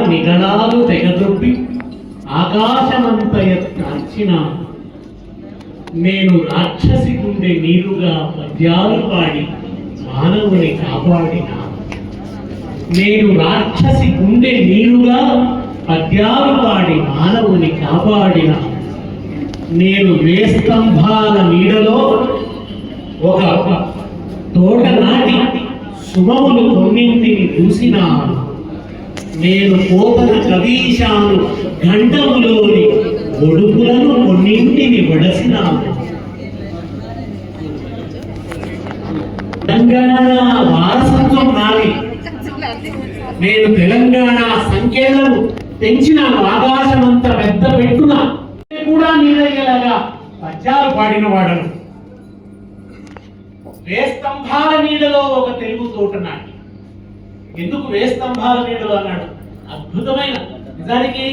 నిగళాలు తెగదొబ్బి ఆకాశమంత ఎత్తార్చిన నేను రాక్షసి గుండె నీరుగా పద్యాలు పాడి మానవుని కాపాడిన నేను రాక్షసి గుండె నీరుగా పద్యాలు పాడి మానవుని కాపాడిన నేను వేస్తంభాల నీడలో ఒక తోట నాటి సుమములు కొన్నింటిని చూసినాను నేను పోతన కవీశాను గంటములోని ఒడుపులను కొన్నింటిని వడసినాను తెలంగాణ వారసత్వం నాది నేను తెలంగాణ సంఖ్యలను పెంచిన ఆకాశమంత పెద్ద పెట్టున కూడా నీడయ్యేలాగా పద్యాలు పాడిన వాడను వేస్తంభాల నీడలో ఒక తెలుగు తోట నాటి ఎందుకు వేస్తంభాల నీడలో అన్నాడు అద్భుతమైన నిజానికి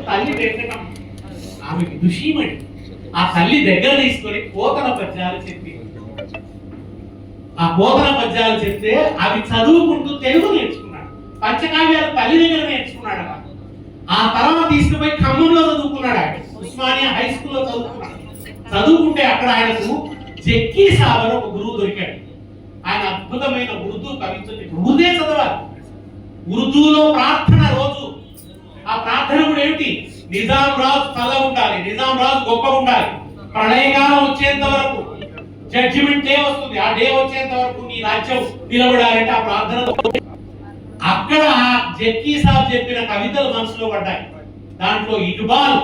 తల్లి వెంకటం ఆమెకి దుషీమణి ఆ తల్లి దగ్గర తీసుకొని పోతన పద్యాలు చెప్పి ఆ పోతన పద్యాలు చెప్తే అవి చదువుకుంటూ తెలుగు నేర్చుకున్నాడు పంచకావ్యాలు తల్లి దగ్గర నేర్చుకున్నాడు ఆ తర్వాత తీసుకుపోయి ఖమ్మంలో చదువుకున్నాడు ఆయన ఉస్మానియా హై స్కూల్లో చదువుకుంటే అక్కడ ఆయనకు జక్కీ సాబర్ ఒక గురువు దొరికాడు ఆయన అద్భుతమైన ఉర్దూ కవిత్వం ఉర్దూనే చదవాలి ఉర్దూలో ప్రార్థన రోజు ఆ ప్రార్థన కూడా ఏమిటి నిజాం రాజు తల ఉండాలి నిజాం రాజు గొప్ప ఉండాలి ప్రళయకాలం వచ్చేంత వరకు జడ్జిమెంట్ డే వస్తుంది ఆ డే వచ్చేంత వరకు నీ రాజ్యం నిలబడాలంటే ఆ ప్రార్థన అక్కడ జక్కీ సాబ్ చెప్పిన కవితలు మనసులో పడ్డాయి దాంట్లో ఇక్బాల్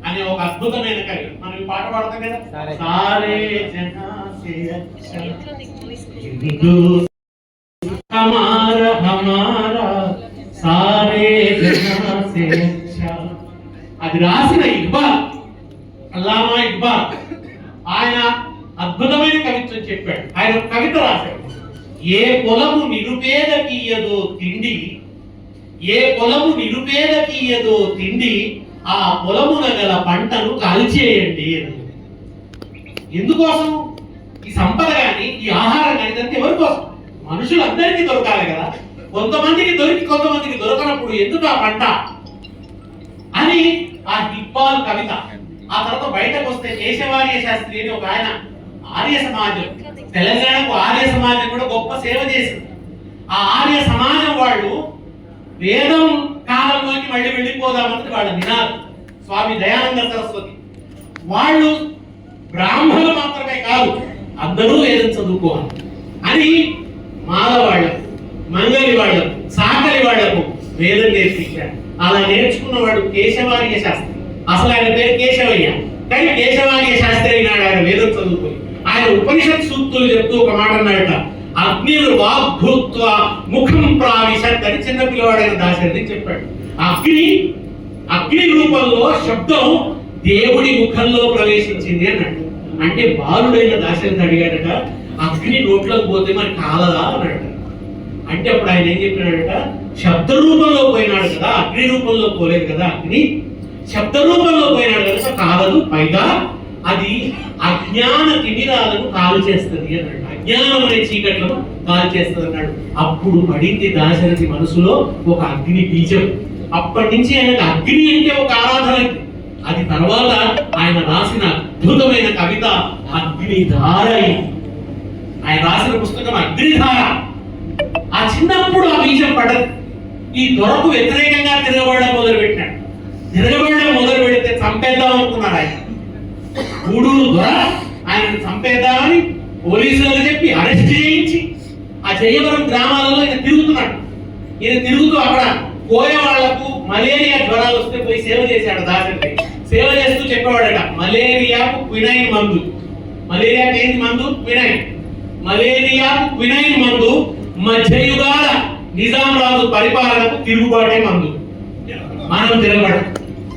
అనే ఒక అద్భుతమైన కవి మనం ఈ పాట పాడతాం కదా సారే జహా సే అచ్చా హిందూ హమారా హమారా సారే జహా సే అచ్చా అది రాసిన ఇక్బాల్ అల్లామా ఇక్బాల్ ఆయన అద్భుతమైన కవిత్వం చెప్పాడు ఆయన ఒక కవిత రాశాడు ఏ పొలము నిరుపేదకీయదో తిండి ఏ పొలము నిరుపేదకీయదో తిండి ఆ పొలమున గల పంటను కాల్చేయండి ఎందుకోసం ఈ సంపద కానీ ఈ ఆహారం కానీ ఇదంతా ఎవరి కోసం మనుషులందరికీ దొరకాలి కదా కొంతమందికి దొరికి కొంతమందికి దొరకనప్పుడు ఎందుకు ఆ పంట అని ఆ ఇక్బాల్ కవిత ఆ తర్వాత బయటకు వస్తే కేశవార్య శాస్త్రి అని ఒక ఆయన ఆర్య సమాజం తెలంగాణకు ఆర్య సమాజం కూడా గొప్ప సేవ చేసింది ఆ ఆర్య సమాజం వాళ్ళు వేదం కాలంలోకి మళ్ళీ వెళ్ళిపోదామన్నది వాళ్ళ నినాదం స్వామి దయానంద సరస్వతి వాళ్ళు బ్రాహ్మణులు మాత్రమే కాదు అందరూ వేదం చదువుకోవాలి అని మాల వాళ్ళకు మంగలి వాళ్ళకు సాకలి వాళ్లకు వేదం నేర్పించారు అలా నేర్చుకున్న వాడు కేశవార్య శాస్త్రి అసలు ఆయన పేరు కేశవయ్య కానీ కేశవార్య శాస్త్రి అయినాడు ఆయన వేదం చదువుకొని ఆయన ఉపనిషత్ సూక్తులు చెప్తూ ఒక మాట అన్నాడట అగ్నిర్వాగ్భూత్వ ముఖం ప్రావిశత్ అని చిన్న పిల్లవాడైన దాశరథి చెప్పాడు అగ్ని రూపంలో శబ్దం దేవుడి ముఖంలో ప్రవేశించింది అన్నాడు అంటే బాలుడైన దాశరథి అడిగాడట అగ్ని నోట్లోకి పోతే మరి కాలదా అన్నాడట అంటే అప్పుడు ఆయన ఏం చెప్పినాడట శబ్ద రూపంలో పోయినాడు కదా అగ్ని రూపంలో పోలేదు కదా అగ్ని శబ్ద రూపంలో పోయినాడు కనుక కాలదు పైగా అది అజ్ఞాన తిమిరాలను కాలు చేస్తుంది అన్నాడు అజ్ఞానం అనే చీకట్లను కాలు చేస్తుంది అన్నాడు అప్పుడు పడింది దాశరథి మనసులో ఒక అగ్ని బీజం అప్పటి నుంచి ఆయనకు అగ్ని అంటే ఒక ఆరాధన అది తర్వాత ఆయన రాసిన అద్భుతమైన కవిత అగ్నిధార ఆయన రాసిన పుస్తకం అగ్నిధార ఆ చిన్నప్పుడు ఆ బీజం పడదు ఈ దొరకు వ్యతిరేకంగా తిరగబడడం మొదలు పెడితే చంపేద్దాం అనుకున్నాడు ఆయన గూడూరు దొర ఆయన చంపేద్దామని పోలీసులకు చెప్పి అరెస్ట్ చేయించి ఆ జయవరం గ్రామాలలో ఈయన తిరుగుతున్నాడు ఈయన తిరుగుతూ అక్కడ పోయే వాళ్లకు మలేరియా జ్వరాలు వస్తే పోయి సేవ చేశాడు దాశరథి సేవ చేస్తూ చెప్పేవాడట మలేరియాకు క్వినైన్ మందు మలేరియాకి ఏంటి మందు క్వినైన్ మలేరియాకు క్వినైన్ మందు మధ్యయుగాల నిజాం రాజు పరిపాలనకు తిరుగుబాటే మందు మనం తిరగబడ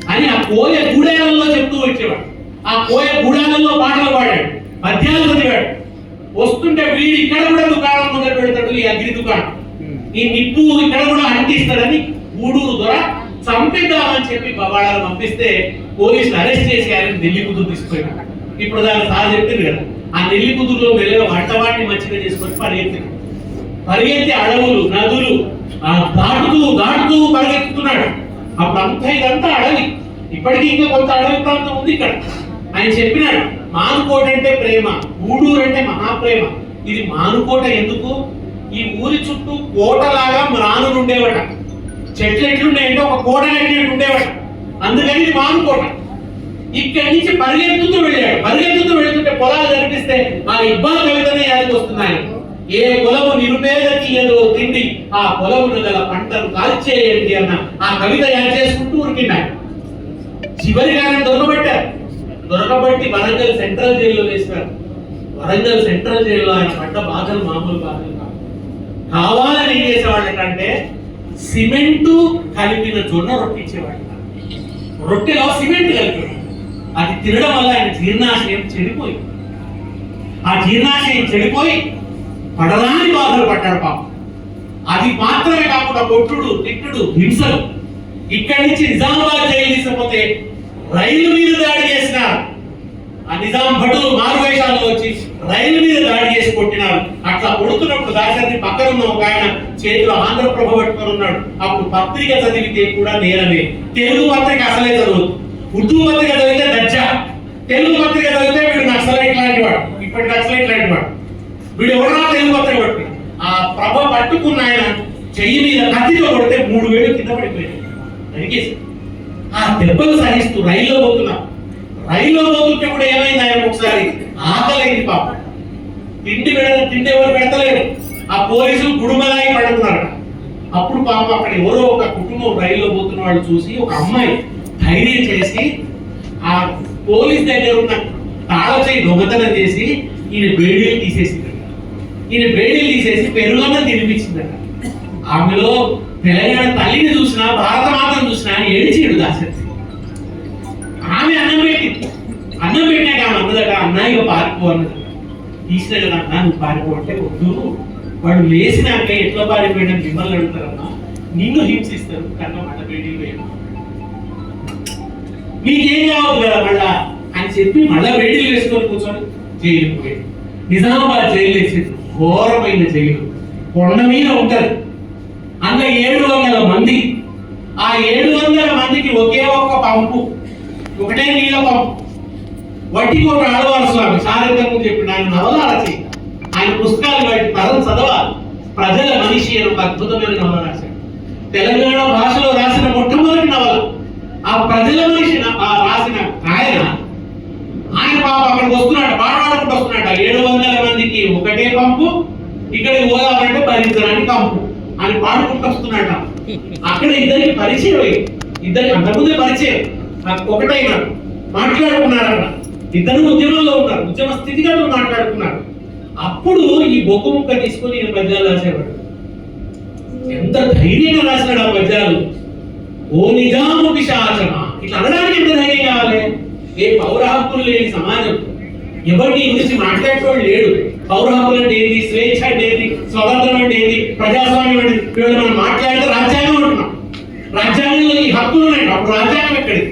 అని ఆ పోయే గూడాలలో చెప్తూ వచ్చేవాడు ఆ పోయే గూడాలలో పాటలు పాడాడు పద్యాలు చదివాడు వస్తుంటే వీడు ఇక్కడ కూడా దుకాణం మొదలు పెడతాడు ఈ అగ్ని దుకాణం ఈ నిప్పు ఇక్కడ కూడా అంటిస్తాడని గూడూరు దొర చంపేద్దామని చెప్పి వాళ్ళని పంపిస్తే పోలీసులు అరెస్ట్ చేసి ఆయన నెల్లి కుదురు తీసుకుపోయినారు. ఇప్పుడు దాని సార్ చెప్పింది కదా, ఆ నెల్లి కుదురులో వెళ్ళిన వంటవాడిని మంచిగా చేసుకొని పరిగెత్తి అడవులు నదులు దాటుతూ పరిగెత్తుతున్నాడు. అప్పుడంతా ఇదంతా అడవి, ఇప్పటికీ ఇంకా కొంత అడవి ప్రాంతం ఉంది ఇక్కడ. ఆయన చెప్పినాడు, మానుకోట అంటే ప్రేమ, గూడూరు అంటే మహాప్రేమ. ఇది మానుకోట ఎందుకు? ఈ ఊరి చుట్టూ కోటలాగా రానులు ఉండేవట, చెట్లు ఎట్లుండేయంటే ఒక కోట కట్టినట్టు ఉండేవట, అందుకని ఇది మానుకోట. ఇక్కడి నుంచి పరిగెత్తుతూ వెళ్తుంటే పొలాలు కనిపిస్తే ఆ ఇబ్బంది కవితనే యాదికి వస్తున్నాయి. ఏ పొలము నిరుపేదకి ఏదో తిండి, ఆ పొలమును గల పంటను కాల్చేయండి అన్న ఆ కవిత యాడ్ చేసుకుంటూ ఉరికిన్నాయి. చివరిగా దొరకబట్టి వరంగల్ సెంట్రల్ జైల్లో వేసినారు. వరంగల్ సెంట్రల్ జైల్లో ఆయన పడ్డ బాధలు మామూలు బాధలు కాదు. కావాలని ఏం చేసేవాళ్ళంటే సిమెంటు కలిపిన జొన్న రొట్టె ఇచ్చేవాళ్ళు. రొట్టెలో సిమెంట్ కలిపేవాడు. అది తినడం వల్ల ఆయన జీర్ణాశయం చెడిపోయి పడరాని బాధలు పడ్డాడు పాపం. అది మాత్రమే కాకుండా కొట్టుడు తిట్టుడు హింసలు. ఇక్కడి నుంచి నిజామాబాద్ జైలు తీసుకుపోతే రైలు మీద దాడి చేసినారు. ఆ నిజాం భటులు మారువేషాల్లో వచ్చి రైలు మీద దాడి చేసి కొట్టినారు. అట్లా కొడుతున్నప్పుడు దాసరిని పక్కన ఉన్న ఒక ఆయన చేతిలో ఆంధ్రప్రభ పట్టుకొని ఉన్నాడు. అప్పుడు పత్రిక చదివితే కూడా నేరమే. తెలుగు పత్రిక అసలే చదువు, ఉర్దూ పత్రిక చదివితే దర్జా, తెలుగు పత్రిక చదివితే వీడు నక్సలైట్ లాంటి వాడు, ఇప్పటి నక్సలైట్ లాంటి వాడు. వీడు ఎవరన్నా తెలుగు పత్రిక పట్టుకుని ఆ ప్రభ పట్టుకున్న ఆయన చెయ్యి మీద కత్తితో కొడితే 3 వేలు కింద పడిపోయింది. నరికేసి ఆ దెబ్బలు సహిస్తూ రైల్లో పోతుంటే కూడా ఏమైంది, ఆయన ఒకసారి ఆకలైంది పాపం. తిండి ఎవరు పెడతలేరు. ఆ పోలీసులు గుడుమలాగి పడుతున్నారు. అప్పుడు పాపం అక్కడ ఎవరో ఒక కుటుంబం రైల్లో పోతున్న వాళ్ళు చూసి ఒక అమ్మాయి ధైర్యం చేసి ఆ పోలీస్ దగ్గర ఉన్న తాళ చేయి దొంగతనం చేసి ఈయన బేడీలు తీసేసిందట. పెరుగన్నం తినిపించిందట. ఆమెలో తెలంగాణ తల్లిని చూసినా భారత మాతను చూసినా ఏడిచేడు దాసరి. ఆమె అన్నం పెట్టాక ఆమె అన్నదట, అన్నయ్య పారిపో అన్నది. తీసిన కదా అన్న, నువ్వు పారిపో అంటే వద్దు, వాడు లేచినాక ఎట్లా పారిపోయినా మిమ్మల్ని అడుగుతారమ్మా, నిన్ను హింసిస్తారు కన్నా మళ్ళీ బేడీలు వేయడం మీకేం కావద్దు కదా మళ్ళా అని చెప్పి మళ్ళా బేడీలు వేసుకొని కూర్చొని జైలు పోయాడు. నిజామాబాద్ జైలు వేసి ఘోరమైన జైలు, కొండ మీద ఉంటది. అందులో 700 మంది. ఆ 700 మందికి ఒకే ఒక్క పంపు, ఒకటే నీళ్ళ పంపు. వట్టికోట ఆడవారు స్వామి సారంగం చెప్పిన ఆయన నవల రాసి ఆయన పుస్తకాలు బట్టి తరం చదవాలి. ప్రజల మనిషి అని ఒక అద్భుతమైన నవల రాశాడు. తెలంగాణ భాషలో రాసిన మొట్టమొదటి నవల. ఆ ప్రజల మనిషి రాసిన ఆయన పాప అక్కడికి వస్తున్నాడు, పాడవాడకుండా వస్తున్నాడు. 700 మందికి ఒకటే పంపు, ఇక్కడికి పోదామంటే భరించడానికి పంపు అని పాడుకుంటూ వస్తున్నాడు. అక్కడ ఇద్దరికి పరిచయం, ఇద్దరికి అంతకుముందే పరిచయం, ఒకటైనాడు, మాట్లాడుకున్నారు. అక్కడ ఇద్దరు ఉద్యమంలో ఉన్నారు, ఉద్యమ స్థితిగతులు మాట్లాడుకున్నారు. అప్పుడు ఈ బొగ్గు ముక్క తీసుకొని ఈయన పద్యాలు రాసేవాడు. ఎంత ధైర్యంగా రాసినాడు ఆ పద్యాలు. ఓ నిజాము పిశాచమా, ఇట్లా అనడానికి ఎంత ధైర్యం కావాలి? ఏ పౌర హక్కులు లేని సమాజం, ఎవరిని గురించి మాట్లాడేటోడు లేడు. పౌర హక్కులు అంటే ఏంటి, స్వేచ్ఛ అంటే ఏంటి, స్వతంత్రం అంటే ఏంటి, ప్రజాస్వామ్యం అంటే వీళ్ళు మనం మాట్లాడితే రాజ్యాంగం అంటున్నాం. రాజ్యాంగంలో ఈ హక్కులు ఉన్నాయి. అప్పుడు రాజ్యాంగం ఎక్కడిది?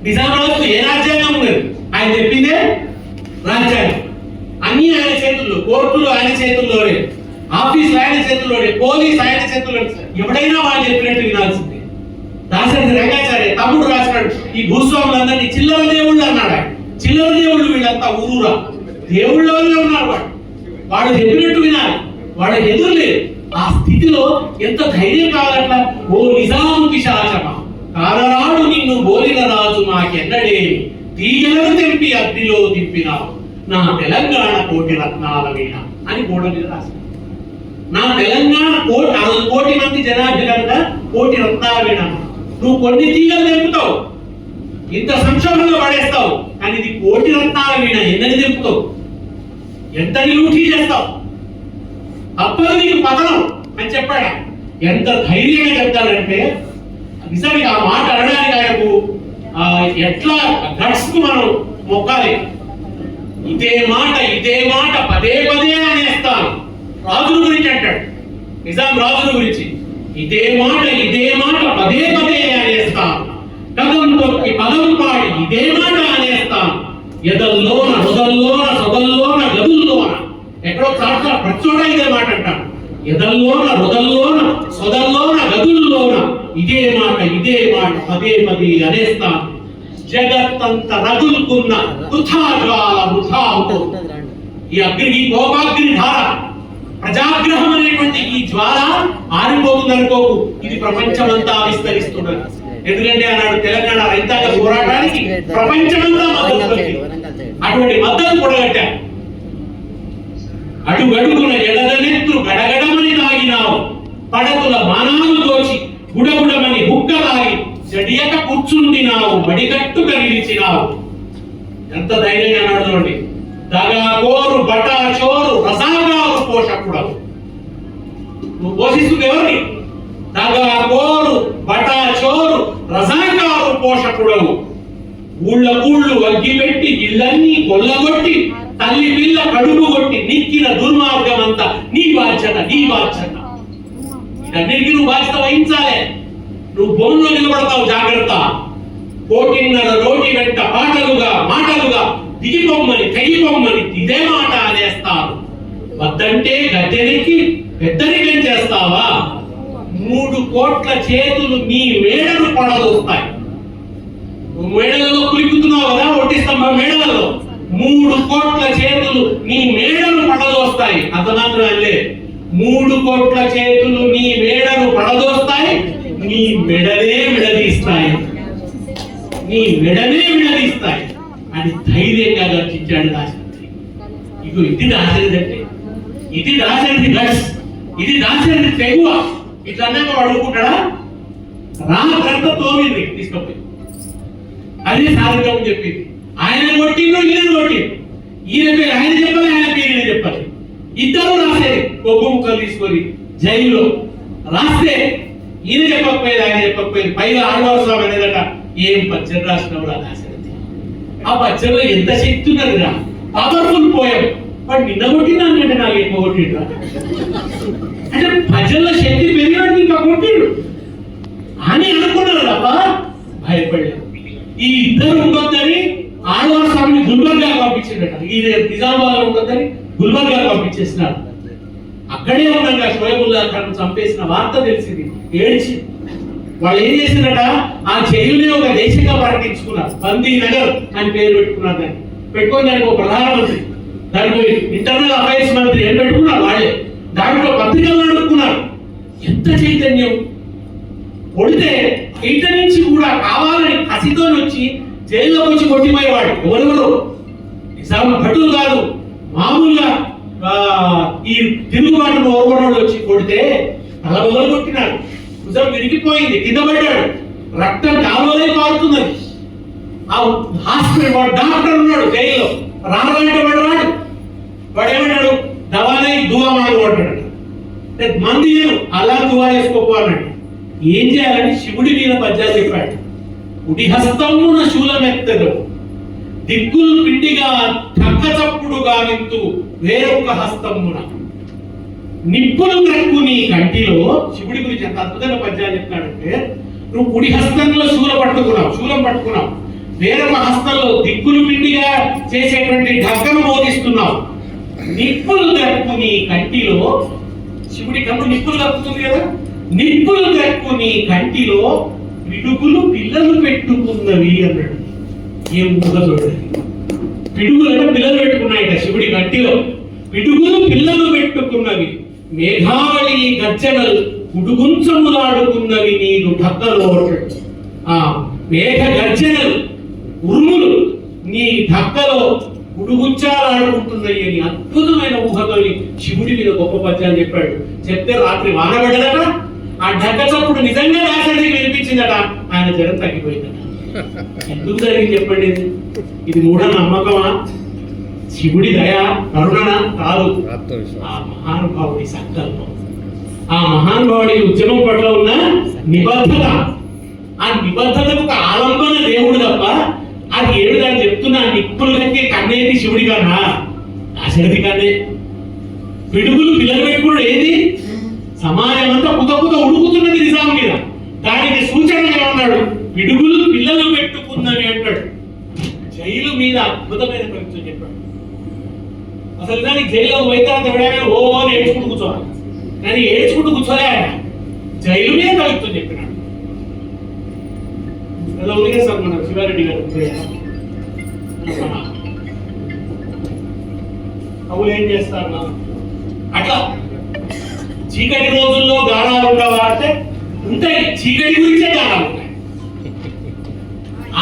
నిజామాబాద్ ఏ రాజ్యాంగం ఉండదు. ఆయన చెప్పిందే రాజ్యాంగం. అన్ని ఆయన చేతుల్లో, కోర్టులు ఆయన చేతుల్లోనే, ఆఫీసులు ఆయన చేతుల్లోనే, పోలీస్ ఆయన చేతుల్లో. ఎవడైనా వాళ్ళు చెప్పినట్టు వినాల్సిందే. దాసరి రంగాచార్య తమ్ముడు రాసినాడు, ఈ భూస్వాములందరినీ చిల్లర దేవుళ్ళు అన్నాడు. ఆయన చిల్లర దేవుళ్ళు వీళ్ళంతా ఊరూరా దేవుళ్ళలోనే ఉన్నారు. వాడు చెప్పినట్టు వినాలి, వాడు ఎదురులేదు. ఆ స్థితిలో ఎంత ధైర్యం కావాలట్లా. ఓ నిజాము పిశాచమా, కారనాడు నిన్ను బోలిన రాజు మాకెన్నడే, తీగలను తెంపి అగ్నిలో దింపినావు నా తెలంగాణ కోటి రత్నాల వీణ అని గోడ మీద రాశారు. నా తెలంగాణ కోటి మంది జనాభా కనుక కోటి రత్నాల వీణ. నువ్వు కొన్ని తీగలు తెంపుతావు, ఇంత సంక్షోభంలో పడేస్తావు, కానీ ఇది కోటి రత్నాల వీణ. ఎన్నని తెంపుతావు, ఎంత లూటీ చేస్తావు, అప్పుడు నీకు పతనం అని చెప్పాడు. ఎంత ధైర్యంగా చెప్తాడంటే నిజంగా ఆ మాట అనడానికి ఆయనకు ఎట్లా గట్స్ కు మనం మొక్కాలి. ఇదే మాట పదే అనేస్తాను. రాజుల గురించి అంటాడు, నిజాం రాజుల గురించి. ఇదే మాట పదే పదే అనేస్తాను. కథం తొక్కి పదం పాడి ఇదే మాట అనేస్తాను. ఎదల్లోన హృదల్లోన సొదల్లోన గదుల్లోన ఎక్కడో చాట ప్రచోడ ఇదే మాట అంటాను. ఎదల్లోన హృదల్లోన సొదల్లోన గదుల్లోన ఇదే మాట పదే పదే అనేస్తాను. జగత్తంత రగులుకున్న వృథా ఈ అగ్ని కోపాగ్ని ధార ప్రజాగ్రహం అనేటువంటి ఈ జ్వాల ఆరిపోతుంది అనుకోకు. ఇది ప్రపంచమంతా విస్తరిస్తున్నది. ఎందుకంటే ఆనాడు తెలంగాణ రైతాంగ పోరాటానికి ప్రపంచమంతా మద్దతు పలికింది. అటువంటి మద్దతు కూడగట్టారు. అడుగడుగున ఎడదనెత్తు గడగడమని తాగినావు, పడతుల మానాలు దోచి గుడగుడమని హుక్కలాగి జడియక కూర్చుండినావు, మడిగట్టుగా నిలిచినావు. ఎంత ధైర్యంగా అన్నాడు. దగాకోరు బటాచోరు రసాగారు పోషకుడవు. నువ్వు పోషిస్తుంది ఎవరిని? దగాకోరు బటాచోరు రసాగారు పోషకుడవు. ఊళ్ళ అగ్గిపెట్టి ఇళ్ళన్నీ కొల్లగొట్టి తల్లి పిల్ల కడుపు కొట్టి నిక్కిన దుర్మార్గం అంతా నీ బాధ్యత. ఇదన్నిటికీ నువ్వు బాధ్యత వహించాలి. నువ్వు బొమ్మలో నిలబడతావు, జాగ్రత్త. కోటిన్నర రోటి వెంట మాటలుగా దిగిపోమ్మని తెగిపోమ్మని ఇదే మాట అనేస్తారు. వద్దంటే గద్దెనికి పెద్దరికం చేస్తావా? 3 కోట్ల చేతులు నీ మేడను పడదోస్తాయి. మేడలలో కులిపుతున్నావు కదా, ఒట్టి స్తంభ మేడలలో 3 కోట్ల చేతులు నీ మేడను పడదోస్తాయి. అతనంటే 3 కోట్ల చేతులు నీ మేడను పడదోస్తాయి, నీ మెడనే విడదీస్తాయి అని ధైర్యంగా గర్జించాడు దాశరథి. ఇది దాశరథి అంటే, ఇది దాశరథి గట్స్, ఇది దాశరథి తెగువ. ఇట్లా అన్నాక వాడు అనుకుంటాడా? రామగ్రంథ తోమింది తీసుకపోయి అదే సాధకం చెప్పింది. ఆయన కొట్టిండు, ఈయన కొట్టిండు. ఈయన పేరు ఆయన చెప్పాలి, ఆయన పేరు ఈయన చెప్పాలి. ఇద్దరు రాసేది కొబ్బు ముక్కలు తీసుకొని జైల్లో రాస్తే ఈయన చెప్పకపోయేది, ఆయన చెప్పకపోయేది. పైగా ఆళ్వార్ స్వామి అనేదట, ఏం పచ్చడి రాసినవు రా దాశరథి. ఆ పచ్చడిలో ఎంత శక్తి ఉన్నదిరా, పవర్ఫుల్ పోయం. వాడు నిన్న కొట్టిందంటే నాకు ఎక్కువ కొట్టిండ్రా అంటే ప్రజల్లో శక్తి పెరిగినట్టు ఇంకా కొట్టిండు అని అనుకున్నారు తప్ప భయపడలేదు. ఈ ఇద్దరు ఉండొద్దని ఆళ్వార్ స్వామిని గుల్బర్గా పంపించిందట. ఈ నిజామాబాద్ ఉండొద్దని గుల్బర్గా పంపించేసినారు. అక్కడే ఉండగా షోయబుల్లా ఖాన్ చంపేసిన వార్త తెలిసింది. ఏడ్చి వాళ్ళు ఏం చేసినట, ఆ జైలునే ఒక దేశంగా ప్రకటించుకున్నారు. బందీ నగర్ అని పేరు పెట్టుకున్నారు. దాన్ని పెట్టుకొని దానికి ఒక ప్రధానమంత్రి, దానికి ఇంటర్నల్ అఫైర్స్ మంత్రి ఏం పెట్టుకున్నారు వాళ్ళే. దాంట్లో పత్రికలు నడుపుకున్నారు. ఎంత చైతన్యం! కొడితే ఇంట నుంచి కూడా కావాలని కసితో వచ్చి జైల్లోకి వచ్చి కొట్టిపోయేవాడు. ఎవరెవరు నిజాం భటులు కాదు, మామూలుగా ఈ తిరుగుబాటును ఓర్వడంలో వచ్చి కొడితే తల మొదలు కొట్టినాడు. భుజం విరిగిపోయింది, కింద పడ్డాడు, రక్తం కాలువలై పారుతున్నది. ఆ హాస్పిటల్ వాడు డాక్టర్ ఉన్నాడు జైల్లో. రానంటే వాడు ఏమన్నాడు? దవాలై దువా మాలు అంటాడు. మంది అలా దువా చేసుకోపో అన్నాడు. ఏం చేయాలని శివుడి మీద పద్యాలు చెప్పాడు. కుడి హస్తమున శూలమెత్తదు, దిక్కులు పిండిగా ఠక్క చప్పుడుగా వింటూ వేరొక హస్తమున నిప్పులు గ్రక్కు నీ కంటిలో. శివుడి గురించి ఎంత అద్భుతంగా పద్యాలు చెప్తాడంటే, నువ్వు కుడి హస్తంలో శూలం పట్టుకున్నావు, వేరొక హస్తంలో దిక్కులు పిండిగా చేసేటువంటి ఢక్కను మోగిస్తున్నావు. నిప్పులు గ్రక్కు నీ కంటిలో, శివుడి కన్ను నిప్పులు కక్కుతుంది కదా, నిప్పులు గ్రక్కు నీ కంటిలో పిడుగులు పిల్లలు పెట్టుకున్నవి అన్నాడు. ఏం ఊహ చూడండి. పిడుగులను పిల్లలు పెట్టుకున్నాయట శివుడి కంటిలో. పిడుగులు పిల్లలు పెట్టుకున్నవి, మేఘావళి గర్జనలు ఉడుగుంచములాడుకున్నవి నీకు ఢక్కలో. ఆ మేఘ గర్జనలు ఉరుములు నీ ఢక్కలో ఉడుగుంచాలాడుకుంటున్నాయి అని అద్భుతమైన ఊహతోని శివుడి మీద గొప్ప పద్యాలు చెప్పాడు. చెప్తే రాత్రి వానబడ్డదట. ఆ ఢక్క చప్పుడు నిజంగా దాశరథికి వినిపించిందట. ఆయన జ్వరం తగ్గిపోయిందట. ఎందుకు జరిగింది చెప్పండి? ఇది మూఢ నమ్మకమా, శివుడి దయ, కరుణ కాదు, ఆ మహానుభావుడి సంకల్పం. ఆ మహానుభావుడి ఉద్యమం పట్ల ఉన్న నిబద్ధత. ఆ నిబద్ధతకు ఒక ఆలంబన దేవుడు తప్ప అది ఏడుదని చెప్తున్నా. నిప్పులు కక్కే కన్నేది శివుడి కన్నా దాశరథి కన్నే. పిడుగులు పిల్లలు పెట్టుకున్నాడు. ఏది? సమాజం అంతా కుత ఉడుకుతున్నది నిజాం మీద. దానికి సూచన ఏమన్నాడు? పిడుగులు పిల్లలు పెట్టుకుందని అంటాడు. జైలు మీద అద్భుతమైన కవిత్వం చెప్పాడు. అసలు దానికి జైల్లో వైద్యాన్ని ఎవడైనా ఓ అని ఏడ్చుకుంటూ కూర్చోవాలి, కానీ ఏడ్చుకుంటూ కూర్చోలే ఆయన, జైలు మీద కవిత్వం చెప్పినాడు. అలా ఉంది సార్ మన శివారెడ్డి గారు కవులు ఏం చేస్తారు అట్లా. చీకటి రోజుల్లో గానాలు ఉండవా అంటే ఉంటాయి, చీకటి గురించే గానాలు ఉంటాయి.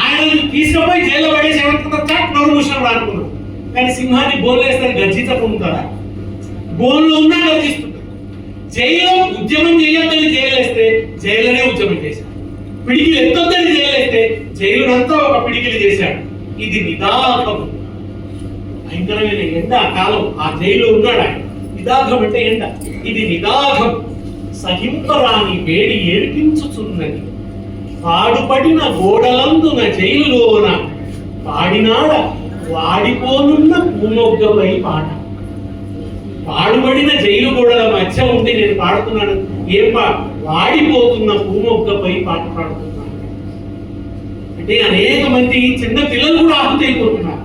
ఆయన తీసుకుపోయి జైల్లో పడేసి ఏమంటున్నారు, నోరు మూసినప్పుడు అనుకున్నారు. కానీ సింహాన్ని బోన్లు వేస్తారు, గర్జిత పొందుతారా? బోన్లు ఉన్నా గర్జిస్తుంటారు. జైల్లో ఉద్యమం చేయొద్దని జైలు వేస్తే జైలునే ఉద్యమం చేశాడు. పిడికిలు ఎత్తొద్దని జైలు వేస్తే జైలునంతా ఒక పిడికిలు చేశాడు. ఇది నిదాఘం. భయంకరమైన ఎండ ఆ కాలం. ఆ జైల్లో ఉన్నాడు ఆయన. నిదాఘం అంటే ఎండ. ఇది నిదాఘం. సహింపరాని వేడి ఏడిపించుచున్నది. పాడుపడిన గోడలందున జైలులోన పాడినాడ వాడిపోనున్న పూమొగ్గపై పాట. పాడుబడిన జైలు గోడల మధ్య ఉండి నేను పాడుతున్నాను. ఏం వాడిపోతున్న పూమొగ్గపై పాట పాడుతున్నాను అంటే అనేక మంది చిన్న పిల్లలు కూడా ఆహుతైపోతున్నారు.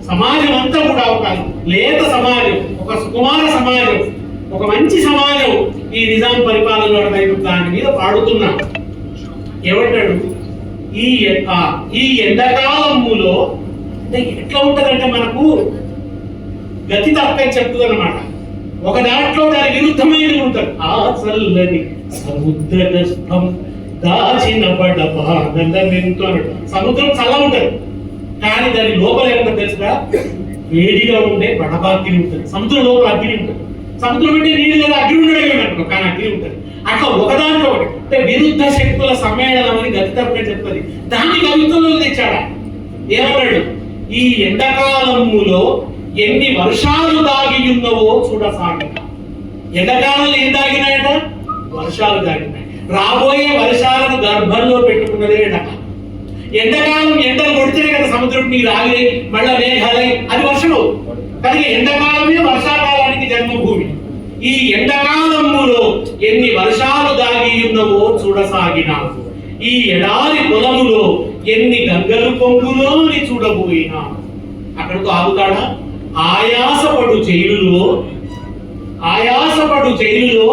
సమాజం అంతా కూడా ఒక లేత సమాజం, ఒక సుకుమార సమాజం, ఒక మంచి సమాజం ఈ నిజాం పరిపాలనలో దాని మీద పాడుతున్నా. ఏమంటాడు? ఈ ఎండాకాలములో ఎట్లా ఉంటదంటే మనకు గతి తప్పని చెప్తుంది అన్నమాట. ఒక దాంట్లో దాని విరుద్ధమైన ఉంటుంది. ఆ చల్లని సముద్రగస్థం దాచిన పడపాదలెంతో అన్నట్టు. సముద్రం చల్ల ఉంటది, కానీ దాని లోపల ఏముంటుంది తెలుసుగా? వేడిగా ఉండే బడబాగ్ని ఉంటుంది. సముద్రం లోపల అగ్ని ఉంటుంది. సముద్రం అంటే నీళ్ళు కదా, అగ్ని ఉండడమే అనుకో, కానీ అగ్ని ఉంటుంది. అట్లా ఒకదాంట్లో ఒకటి అంటే విరుద్ధ శక్తుల సమ్మేళనం అని గతి తప్పని చెప్తుంది. దాన్ని కవిత్వంలో తెచ్చాడా. ఏమన్నాడు? ఈ ఎండాకాలములో ఎన్ని వర్షాలు దాగి ఉన్నవో చూడసాగిన. ఎండాకాలంలో ఏం దాగినాయట? వర్షాలు దాగినాయి. రాబోయే వర్షాలను గర్భంలో పెట్టుకున్నదే ఎండాకాలం. ఎండాకాలం ఎండలు కొడితేనే కదా సముద్రం నీరు ఆగి మళ్ళా మేఘాలై అది వర్షం. కానీ ఎండాకాలమే వర్షాకాలానికి జన్మభూమి. ఈ ఎండాకాలములో ఎన్ని వర్షాలు దాగి ఉన్నవో చూడసాగిన. ఈ ఎడారి పొలములో ఎన్ని గంగలు పొంగులో అని చూడబోయినా. అక్కడితో ఆగుతాడా? ఆయాసపడు జైలులో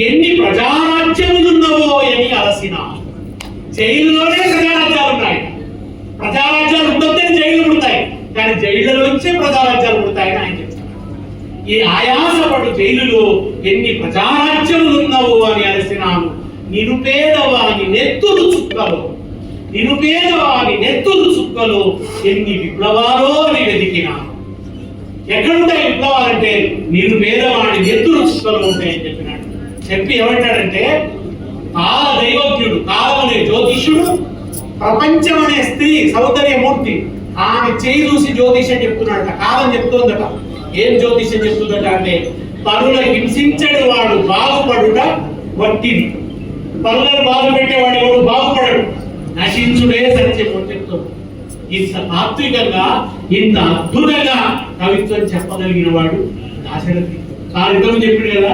ఎన్ని ప్రజారాజ్యములున్నవో అని అలసిన. జైలులోనే ప్రజారాజ్యాలు ఉన్నాయి. ప్రజారాజ్యాలు ఉండొద్దని జైలు పుడతాయి, కానీ జైళ్ళలోంచే ప్రజారాజ్యాలు పుడతాయని ఆయన చెప్తారు. ఈ ఆయాసపడు జైలులో ఎన్ని ప్రజారాజ్యములున్నవో అని అలసినాను. నిరుపేదవాని నెత్తురు చుక్కలో ఎన్ని విప్లవాలో అని వెతికినాను. ఎక్కడుంటాయి విప్లవాలంటే నిరుపేదవాని నెత్తురు చుక్కలో ఉంటాయని చెప్పినాడు. చెప్పి ఏమంటాడంటే, కాల దైవజ్ఞుడు, కాలం అనే జ్యోతిష్యుడు, ప్రపంచం అనే స్త్రీ సౌందర్యమూర్తి, ఆమె చేయి చూసి జ్యోతిష్యం చెప్తున్నాడట. కాలం చెప్తుందట. ఏం జ్యోతిష్యం చెప్తుందట అంటే, పరుల హింసించడు వాడు బాగుపడుట వట్టిది. పరులను బాధ పెట్టేవాడు ఎవడు బాగుపడడు, నశించుడే సత్యం చెప్తుంది. ఇంత తాత్వికంగా, ఇంత అద్భుతంగా కవిత్వం చెప్పగలిగిన వాడు దాశరథి. కారితం చెప్పాడు కదా,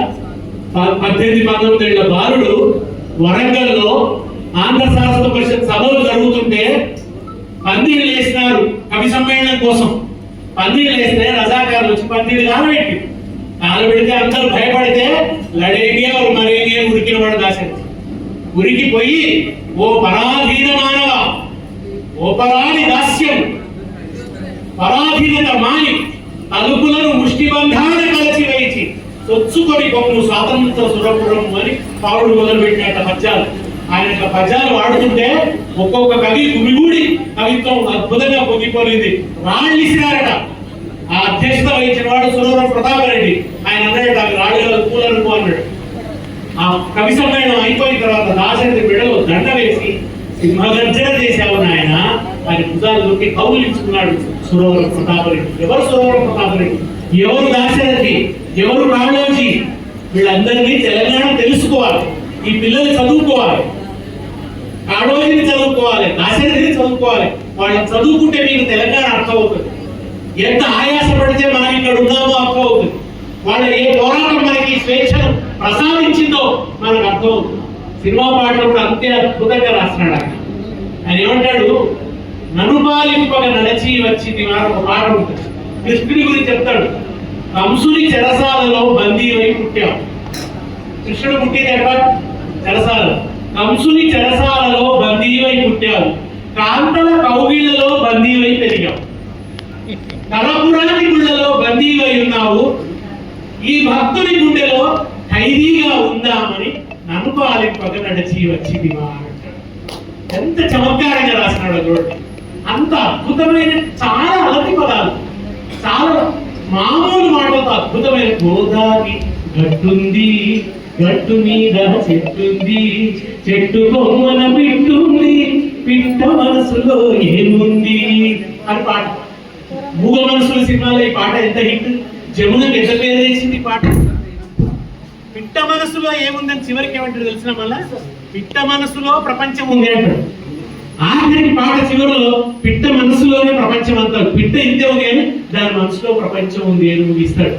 18-19 ఏళ్ల బాలుడు వరంగల్లో ఆంధ్ర శాస్త్ర పరిషత్ సభలు జరుగుతుంటే పందిళ్ళు వేసినారు కవి సమ్మేళనం కోసం. పందిళ్ళు వేస్తే రజాకారులు వచ్చి పందిళ్ళు కాలబెడితే అందరూ భయపడితే లడేగే మరేగే ఉరికిన వాడు దాశరథి. ఉరికిపోయి, ఓ పరాధీన మానవ, ఓ పరాని దాస్యం, పరాధీనత మాని తలుపులను ముష్టిబంధాన కలచి వేచి తొచ్చుకొని కొమ్ము స్వాతంత్ర సురపురం అని పావుడు మొదలుపెట్టినట్ట పద్యాలు. ఆయన పద్యాలు వాడుతుంటే ఒక్కొక్క కవి గుమిగూడి కవిత్వం అద్భుతంగా పొంగిపోయింది. రాళ్ళు ఇసినారట. ఆ అధ్యక్షత వహించిన వాడు సురవరం ప్రతాపరెడ్డి. ఆయన అన్నాడట, అవి రాళ్ళు పూలనుకో అన్నాడు. ఆ కవి సమ్మేళనం అయిపోయిన తర్వాత దాశరథి బిడలో దండ వేసి సింహగర్జన చేశావు నాయన ఆయన భుజాలు దొరికి కౌలించుకున్నాడు సురవరం ప్రతాపరెడ్డి. ఎవరు సురవరం ప్రతాపరెడ్డి? ఎవరు దాశరథి? ఎవరు రామోజీ? వీళ్ళందరినీ తెలంగాణ తెలుసుకోవాలి. ఈ పిల్లలు చదువుకోవాలి. కాళోజీని చదువుకోవాలి, దాశరథిని చదువుకోవాలి. వాళ్ళని చదువుకుంటే మీకు తెలంగాణ అర్థమవుతుంది. ఎంత ఆయాసపడితే మనం ఇక్కడ ఉన్నామో అర్థమవుతుంది. వాళ్ళ ఏ పోరాటం మనకి స్వేచ్ఛను ప్రసాదించిందో మనకు అర్థమవుతుంది. సినిమా పాటలు కూడా అంతే అద్భుతంగా రాస్తున్నాడు ఆయన ఏమంటాడు, నన్ను పాలింపగా నడచి వచ్చింది ఒక పాట ఉంటుంది. కృష్ణుడి గురించి చెప్తాడు, కంసుని చెరసాలలో బందీ వై పుట్టావు. కృష్ణుడు పుట్టింది ఎక్కడ? చెరసాల. కంసుని చెరసాలలో బందీవై పుట్టావు, కాంతల కౌగిళ్లలో బందీవై పెరిగావు, తలపురాని గుళ్ళలో బందీవై ఉన్నావు, ఈ భక్తుని గుండెలో ఖైదీగా ఉందామని నన్ను పాలింపగ నడిచి వచ్చిందివా అంటాడు. ఎంత చమత్కారంగా రాసినాడు చూడండి. అంత అద్భుతమైన చాలా అలతి పదాలు, చాలా మామూలు మాటలతో అద్భుతమైన గోదావరి గట్టుంది, గట్టు మీద చెట్టుంది, చెట్టు బొమ్మన పిట్టుంది, పిట్ట మనసులో ఏముంది అని పాట. మూగ మనసుల సినిమాలో ఈ పాట ఎంత హిట్, జమునకి ఎంత పేరు వేసింది పాట. పిట్ట మనసులో ఏముందని చివరికి ఏమంటారు తెలిసిన మళ్ళా, పిట్ట మనసులో ప్రపంచం ఉంది అంటాడు. ఆఖరికి పాట చివరిలో పిట్ట మనసులోనే ప్రపంచం అంటాడు. పిట్ట ఇంతే ఉంది కానీ దాని మనసులో ప్రపంచం ఉంది అని ముగిస్తాడు.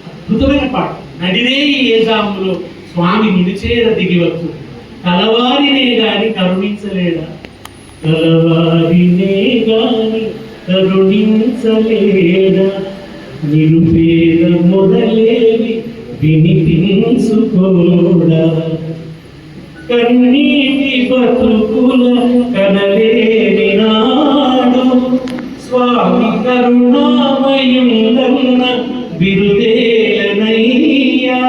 అద్భుతమైన పాట. నడిరే ఈ ఏజాములో స్వామి నిలిచేర దిగివచ్చు, కలవారినే గాని కరుణించలేడా, కలవారినే గాని కరుణించలేడా, నిరుపేద మొదలేవి వినిపించుకోడా, కన్నీటి బతుకుల కనలేని నాడు స్వామి కరుణామయుందన్న బిరుదేలనయ్యా,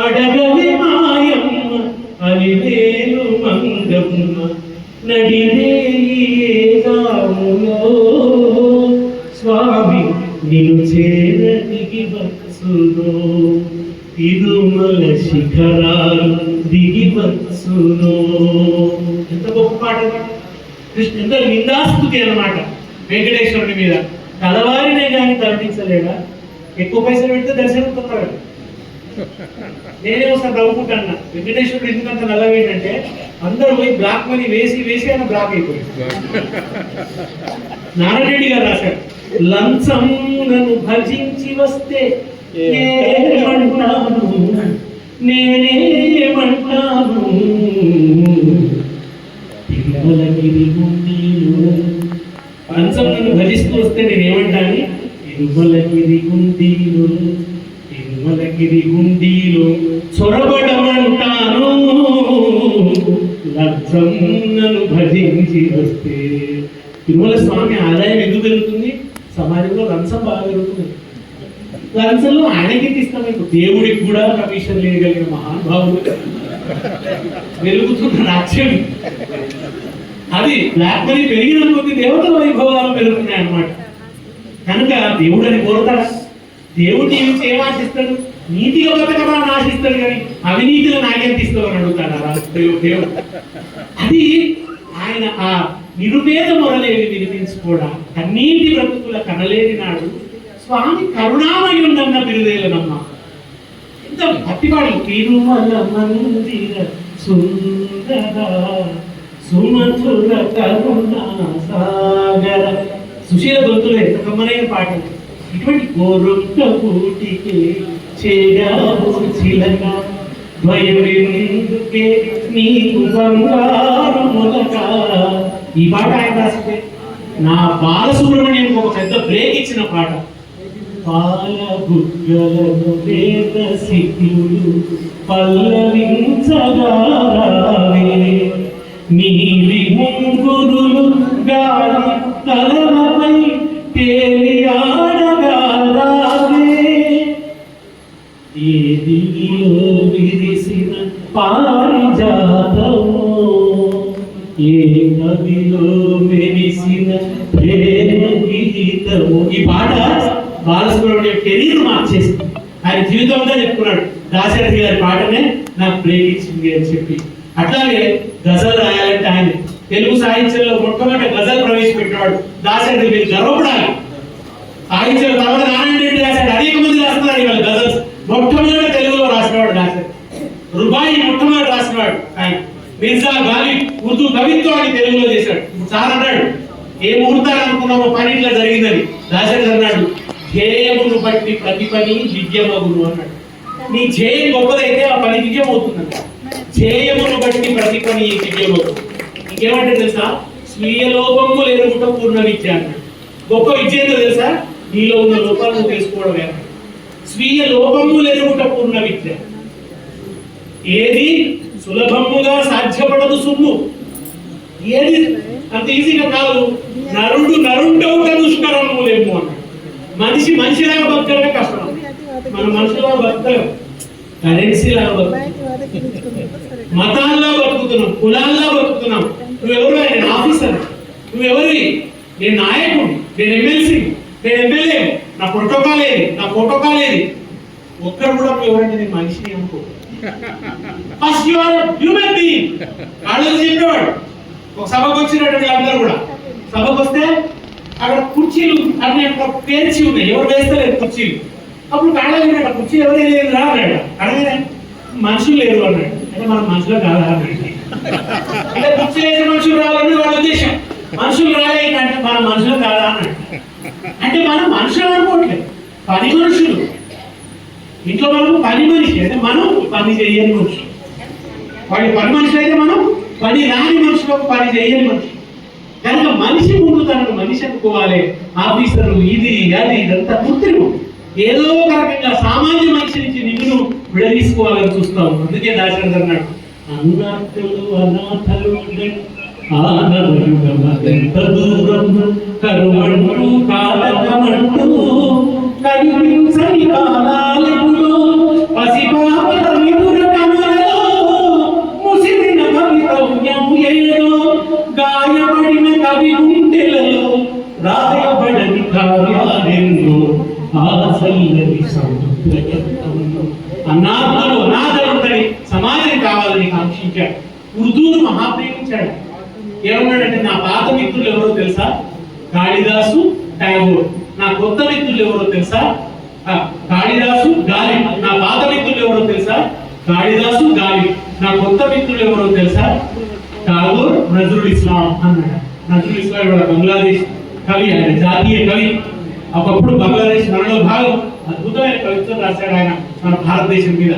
అడగవి మాయమ్మ అలివేలు మంగమ్మ, నడిరేములో స్వామి నిన్ను చేర దిగి వచ్చును, తిరుమల శిఖరాలు దిగి వచ్చును. ఎంత గొప్ప పాట! కృష్ణ ఎంత నిందాస్తుతి అన్నమాట వెంకటేశ్వరుని మీద. కలవారినే కానీ కరుణించలేడా, ఎక్కువ పైసలు పెడితే దర్శనం పొందాడు. నేనే ఒకసారి నవ్వుకుంటాను, వెంకటేశ్వరుడు ఎందుకంత నల్లవేంటంటే అందరూ పోయి బ్లాక్ మనీ వేసి వేసి ఆయన బ్లాక్ అయిపోయింది. నారాయణరెడ్డి గారు రాశాడు, లంచం నన్ను భజించి వస్తే నేనేమంటాను, నేనేమంటాను, తిరుమలగిరి గుండీలు. లంచం నన్ను భజిస్తూ వస్తే నేనేమంటాను, తిరుమలగిరి గుండీలు, తిరుమలగిరి గుండీలు చొరబడమంటాను, లంచం నన్ను భజించి వస్తే. తిరుమల స్వామి ఆదాయం ఎందుకు పెరుగుతుంది? సమాజంలో లంచం బాగా పెరుగుతుంది. లంచంలో ఆయనకి ఇష్టమైన దేవుడికి కూడా కమిషన్ లేగలిగిన మహానుభావుడు వెలుగుతున్న రాజ్యం అది. బ్లాక్ మనీ పెరిగిన కొద్ది దేవతల వైభవాలు పెరుగుతున్నాయి అన్నమాట. కనుక దేవుడు అని కోరుతాడా? దేవుడిని ఏమి చేయమాశిస్తాడు? నీతిగా బతకమని ఆశిస్తాడు, కానీ అవినీతిలో నాకెంత ఇస్తావు అని అడుగుతాడు దేవుడు. అది ఆయన ఆ నిరుపేద మొరలేవి వినిపించుకోవడం, కన్నీటి బ్రతుకుల కనలేని నాడు స్వామి కరుణామయుండన్న బిరుదేలనమ్మ. ఎంత భక్తిపాడు. తిరుమల మందిర సుందర సుమధుర కరుణా సాగర. సుశీల గొంతులు ఎంత గమ్మనైన పాట. ఇటువంటి గోరొక్క పూటికి చేరావు చిలక, భయమెందుకే నీకు బంగారు మొలక. ఈ పాట ఆయన రాస్తే నా బాలసుబ్రహ్మణ్యం ఒక పెద్ద బ్రేక్ ఇచ్చిన పాట. పాల బుగ్గలను వేద సిద్ధులు పల్లవించగారావే, నీలి ముంగురులు గాలి తలపై తేలి ఆడగారావే, ఏ దిగిలో విరిసిన పారిజాతము, ఏ నదిలో మెరిసిన ప్రేమ గీతము. ఈ పాట బాలసుబ్రహ్మణ్యం కెరీర్ మార్చేసింది. ఆయన జీవితంలో చెప్పుకున్నాడు, దాశరథి గారి పాటనే నాకు బ్రేక్ ఇచ్చింది అని చెప్పి. అట్లాగే గజల్ రాయాలంటే ఆయన తెలుగు సాహిత్యంలో మొట్టమొదటి గజల్ ప్రవేశపెట్టినవాడు దాశరథి. మీరు గర్వపడాలి. సాహిత్యం తర్వాత నారాయణరెడ్డి రాశాడు, అనేక మంది రాస్తున్నారు ఇవాళ గజల్స్. మొట్టమొదటి తెలుగులో రాసినవాడు దాశరథి. రుబాయి మొట్టమొదటి రాసినవాడు ఆయన. మిర్జా గాలిబ్ ఉర్దూ కవిత్వాన్ని తెలుగులో చేశాడు. సార్ అన్నాడు, ఏ ముహూర్తాలు అనుకున్నామో పని ఇట్లా జరిగిందని. దాశరథి అన్నాడు, ధ్యేయమును బట్టి ప్రతి పని దివ్యమగును అన్నాడు. నీ ధ్యేయం గొప్పదైతే ఆ పని విజయం అవుతుందంట. ధ్యేయమును బట్టి ప్రతి పని విజయం అవుతుంది. ఇంకేమంటే తెలుసా, స్వీయ లోపము లేకుండా పూర్ణ విద్య అన్నాడు. గొప్ప విద్య ఏంటో తెలుసా, నీలో ఉన్న లోపాలను నువ్వు తెలుసుకోవడమే. స్వీయ లోపము లేకుండా పూర్ణ విద్య. ఏది సులభముగా సాధ్యపడదు సుమ్ము, ఏది అంత ఈజీగా కాదు. నరుండవుట దుష్కరము లేము అన్నాడు. మనిషిలాగా బతకడమే కష్టం. మనం మనుషులాగా బతకలేము, కరెన్సీలాగా బతుకుతున్నాం, మతాల్లో బతుకుతున్నాం, కులాల్లో బతుకుతున్నాం. నువ్వెవరు? నేను ఆఫీసర్. నువ్వెవరి? నేను నాయకుడు, నేను ఎమ్మెల్సీ, నేను ఎమ్మెల్యే. నా ప్రోటోకాల్ ఏది, నా ప్రోటోకాల్ ఏది? ఒక్కరు కూడా నువ్వు ఎవరంటే నేను మనిషిని అనుకో. First you are human being. వాళ్ళు చెప్పేవాడు. ఒక సభకు వచ్చినట్టు వీళ్ళందరూ కూడా సభకు వస్తే అక్కడ కుర్చీలు అన్ని పేర్చి ఉన్నాయి, ఎవరు వేస్తలేరు కుర్చీలు. అప్పుడు కాళ్ళ కుర్చీ ఎవరు లేదు రా అన్నాడు. అడగనే మనుషులు లేరు అన్నాడు. అంటే మనం మనుషులు కాదా అన్నాడు. అంటే కుర్చీ వేసే మనుషులు రావాలని వాళ్ళ ఉద్దేశం. మనుషులు రాలేదంటే మన మనుషులు కాదా అన్నాడు. అంటే మనం మనుషులు అనుకోవట్లేదు, పని మనుషులు. ఇంట్లో మనకు పని మనిషి అంటే మనం పని చేయని మనిషి. వాడి పని మనిషి అయితే మనం పని రాని మనుషులకు పని చేయని మనిషి. కనుక మనిషి ముందు తనను మనిషి అనుకోవాలి. ఆఫీసరు ఇది అది ఇదంతా కృత్రిమం. ఏదో ఒక రకంగా సామాన్య మనిషి నుంచి నిన్ను విడదీసుకోవాలని చూస్తాం. అందుకే దాశరథి అన్నాడు, అన్నాథులు అనాథలు ఆనవయుగమదెంత దూరం కరుమంటూ కాలకమంటూ కనిపించని కాలాలెప్పుడో పసిపాపల విపుర కనులలో ముసిరిన కవితవ్యం ఏదో గాయపడిన కవి గుండెలలో రాయబడని కార్యాలెన్నో ఆశల్లవి సముద్రగతంలో. అనాథలు అనాథలుందని సమాజం కావాలని కాంక్షించాడు. ఉర్దూను మహాప్రేమించాడు. ఏమన్నాడంటే, నా పాత మిత్రులు ఎవరో తెలుసా, కాళిదాసు, టాగోర్. నా కొత్త మిత్రులు ఎవరో తెలుసా, కాళిదాసు, గాలి. నా పాత మిత్రులు ఎవరో తెలుసా, కాళిదాసు, గాలి. నా కొత్త మిత్రులు ఎవరో తెలుసా, టాగోర్, నజరుల్ ఇస్లాం అన్నాడు. నజరుల్ ఇస్లాం ఇవాళ బంగ్లాదేశ్ కవి, ఆయన జాతీయ కవి. ఒకప్పుడు బంగ్లాదేశ్ మనలో భాగం. అద్భుతమైన కవిత్వం రాశాడు ఆయన మన భారతదేశం మీద.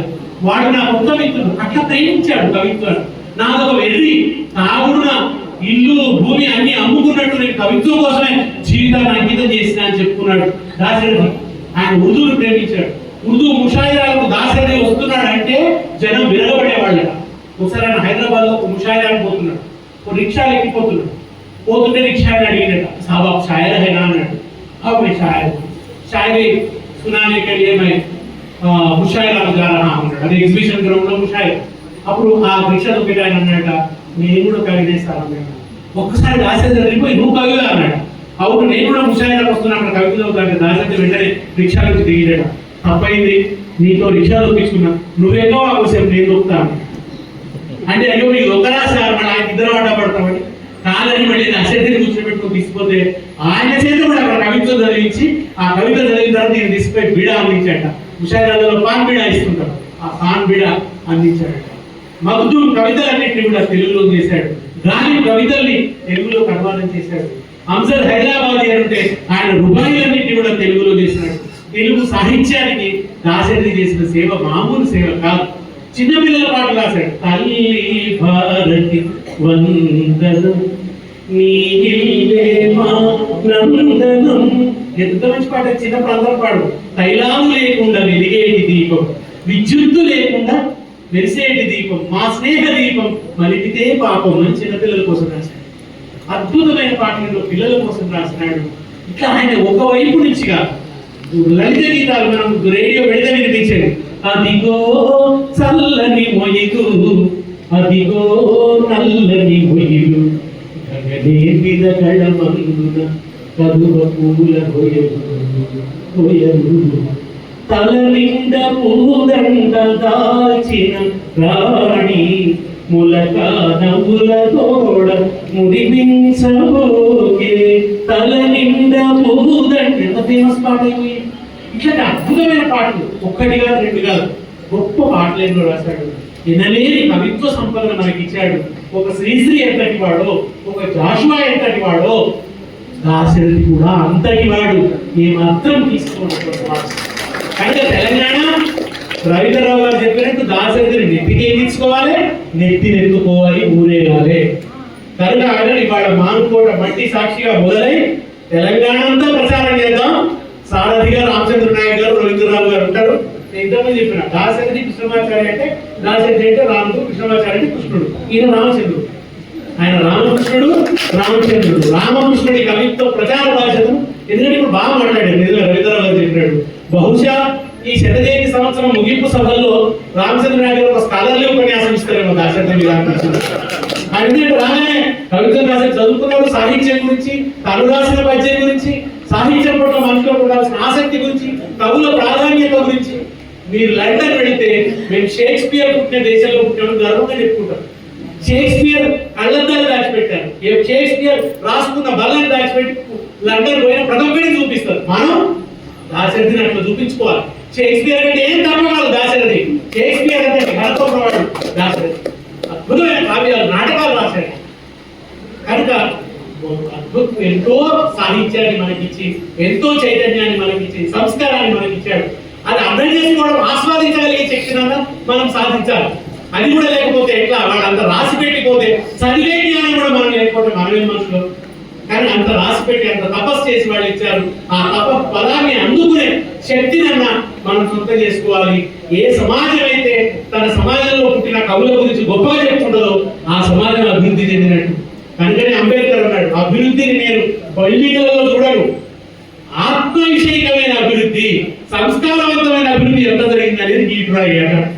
వాడు నా కొత్త మిత్రుడు. అట్లా ప్రేమించాడు కవిత్వాన్ని. నాదొక వెర్రి, తాగుడున ఇల్లు భూమి అన్ని అమ్ముకున్నట్టు నేను కవిత్వం కోసమే జీవితాన్ని అంకితం చేసిన అని చెప్పుకున్నాడు దాశరథి. ఆయన ఉర్దూను ప్రేమించాడు. ఉర్దూ ముషాయిరాలకు దాశరథి వస్తున్నాడు అంటే జనం విరగబడేవాళ్ళట. ఒకసారి ఆయన హైదరాబాద్ లో ఒక ముషాయిరాకు పోతున్నాడు. ఒక రిక్షాలు ఎక్కిపోతున్నాడు. పోతుంటే రిక్షాని అడిగినట, సాబ్ ఆప్ షాయర్ హైనా అన్నాడు. मैं शायर शायरी सुनाने के लिए मैं मुशायरा जा रहा हूँ अरे एग्जिबिशन ग्राउंड లో ముషాయిరా. అప్పుడు ఆ రిక్షా దొక్కేట ఆయన అన్నాడట, నేను కూడా కవి చేస్తాను అన్నాడు. ఒక్కసారి దాశరథి వెళ్ళిపోయి, నువ్వు కవిగా అన్నాడు. అవును, నేను కూడా ముషాయిరాకు వస్తున్నా, అక్కడ కవితలు అవుతాడు. దాశరథి వెంటనే రిక్షా నుంచి దిగిలేట. తప్పైంది, నీతో రిక్షా దొక్కించుకున్నా, నువ్వేమో ఆ కోసం నేను దొక్కుతాను అంటే, అయ్యో నీకు దొక్కరా సార్, మళ్ళీ ఆయన ఇద్దరు ఆట పడతామని కాదని మళ్ళీ దాశరథిని కూర్చోబెట్టుకుని తీసుకుపోతే ఆయన చేత కూడా అక్కడ కవిత్వం చదివించి, ఆ కవిత చదివిన తర్వాత నేను తీసుకుపోయి బీడా అందించాట. ముషాయిరాలో పాన్ బీడా ఇస్తుంటాడు, ఆ పాన్ బీడా అందించాడట. మగ్దూమ్ కవితలన్నింటినీ కూడా తెలుగులో చేశాడు. గాలిబ్ కవితల్ని తెలుగులో కన్వర్జన్ చేశాడు. అంజద్ హైదరాబాదీ అంటే ఆయన రుబాయిలన్నింటినీ కూడా తెలుగులో చేసినాడు. తెలుగు సాహిత్యానికి దాశరథి చేసిన సేవ మామూలు సేవ కాదు. చిన్నపిల్లల పాటలు రాశాడు. తల్లి భారతి వందనం నీ ఇల్లే మా నందనం. ఎంత మంచి పాట, చిన్నప్పుడు అందరూ పాడు. తైలాము లేకుండా వెలిగేటి దీపం, విద్యుత్తు లేకుండా మెరిసేటి దీపం, మా స్నేహ దీపం మలిపితే పాపం అని చిన్నపిల్లల కోసం రాశాడు. అద్భుతమైన పాటలు పిల్లల కోసం రాసినాడు. ఇట్లా ఆయన ఒకవైపు నుంచి కాదు, లలిత గీతాలు మనం రేడియో పెడితే వినిపించేది. అదిగో చల్లని మొయిగు, అదిగో నల్లని మొయిగు, గగనేపిద కళమందున కదువ పూల హొయలు, తల నిండ పూదండ దాచిన రాణి, ములక నవ్వుల తోడ ముడిపించబోకే, తల నిండ పూదండ. ఎంత ఫేమస్ పాట ఇవి. ఇట్లాంటి అద్భుతమైన పాటలు ఒక్కటి కాదు, రెండు కాదు, గొప్ప పాటలు ఎన్నో రాశాడు. ఎనలేని కవిత్వ సంపదను మనకి ఇచ్చాడు. ఒక శ్రీశ్రీ ఎంతటి వాడో, ఒక జాషువా ఎంతటి వాడో, దాశరథి కూడా అంతటి వాడు. ఏమాత్రం తీసుకున్నటువంటి వాడు. అయితే తెలంగాణ రవీంద్రరావు గారు చెప్పినట్టు దాశరథిని నెత్తికి ఎక్కించుకోవాలి, నెత్తినెత్తుకోవాలి, ఊరేగాలి. కనుక ఆయన ఇవాళ మానుకోట మట్టి సాక్షిగా మొదలై తెలంగాణ అంతా ప్రచారం చేద్దాం. సారథిగా రామచంద్ర నాయక్ గారు, రవీంద్రరావు గారు ఉంటారు. ఇంతకుముందు చెప్పిన దాశరథి కృష్ణమాచార్య అంటే దాశరథి అంటే రాముడు, కృష్ణమాచార్య అంటే కృష్ణుడు. ఈయన రామచంద్రుడు, ఆయన రామకృష్ణుడు, రామచంద్రుడు. రామకృష్ణుడి కవిత్వ ప్రచార భాషను ఎందుకంటే ఇప్పుడు బాగా మాట్లాడాడు. నిజంగా రవీంద్రరావు గారు చెప్పినాడు. బహుశా ఈ శతజయంతి సంవత్సరం ముగింపు సభల్లో రామచంద్ర నాయుడు గారు ఒక స్కాలర్లీ ఉపన్యాసం ఇస్తారేమో దాశరథి మీద. ఆయన రాగానే కవిత్వం రాసి చదువుకున్నాడు, సాహిత్యం గురించి, తను రాసిన పద్యం గురించి, సాహిత్యం పట్ల మనసులో ఉండాల్సిన ఆసక్తి గురించి, కవుల ప్రాధాన్యత గురించి. మీరు లండన్ వెళితే మేము షేక్స్పియర్ పుట్టిన దేశంలో పుట్టిన గర్వంగా చెప్పుకుంటాం. షేక్స్పియర్ కళ్ళద్దాలు దాచిపెట్టారు, షేక్స్పియర్ రాసుకున్న బల్లని దాచిపెట్టి లండన్ పోయిన ప్రతి ఒక్కరిని చూపిస్తారు. మనం దాశరథిని అట్లా చూపించుకోవాలి. షేక్స్పియర్ అంటే ఏం తప్పకాదు దాశరథి. షేక్స్పియర్ అంటే ఘనతోవాడు దాశరథి. అద్భుతమైన కావ్యాలు, నాటకాలు రాశాడు. కనుక ఎంతో సాహిత్యాన్ని మనకిచ్చి, ఎంతో చైతన్యాన్ని మనకిచ్చి, సంస్కారాన్ని మనకిచ్చాడు. అది అర్థం చేసుకోవడం, ఆస్వాదించగలిగే శక్తిని మనం సాధించాలి. అది కూడా లేకపోతే ఎట్లా? వాళ్ళంతా రాసి పెట్టిపోతే చదివే జ్ఞానం కూడా మనం లేకపోతే మనమే మనుషులు. కానీ అంత రాసి పెట్టి, అంత తపస్సు చేసి వాళ్ళు ఇచ్చారు. ఆ తప ఫలాన్ని అందుకునే శక్తినన్నా మనం సొంతం చేసుకోవాలి. ఏ సమాజం అయితే తన సమాజంలో పుట్టిన కవుల గురించి గొప్పగా చెప్పుకుంటుందో ఆ సమాజం అభివృద్ధి చెందినట్టు. కనుకనే అంబేద్కర్ అన్నాడు, అభివృద్ధిని నేను బిల్డింగ్లలో చూడను, ఆత్మ విషయకమైన అభివృద్ధి, సంస్కారవంతమైన అభివృద్ధి ఎంత జరిగింది అనేది గీటురాయి అన్నాడు.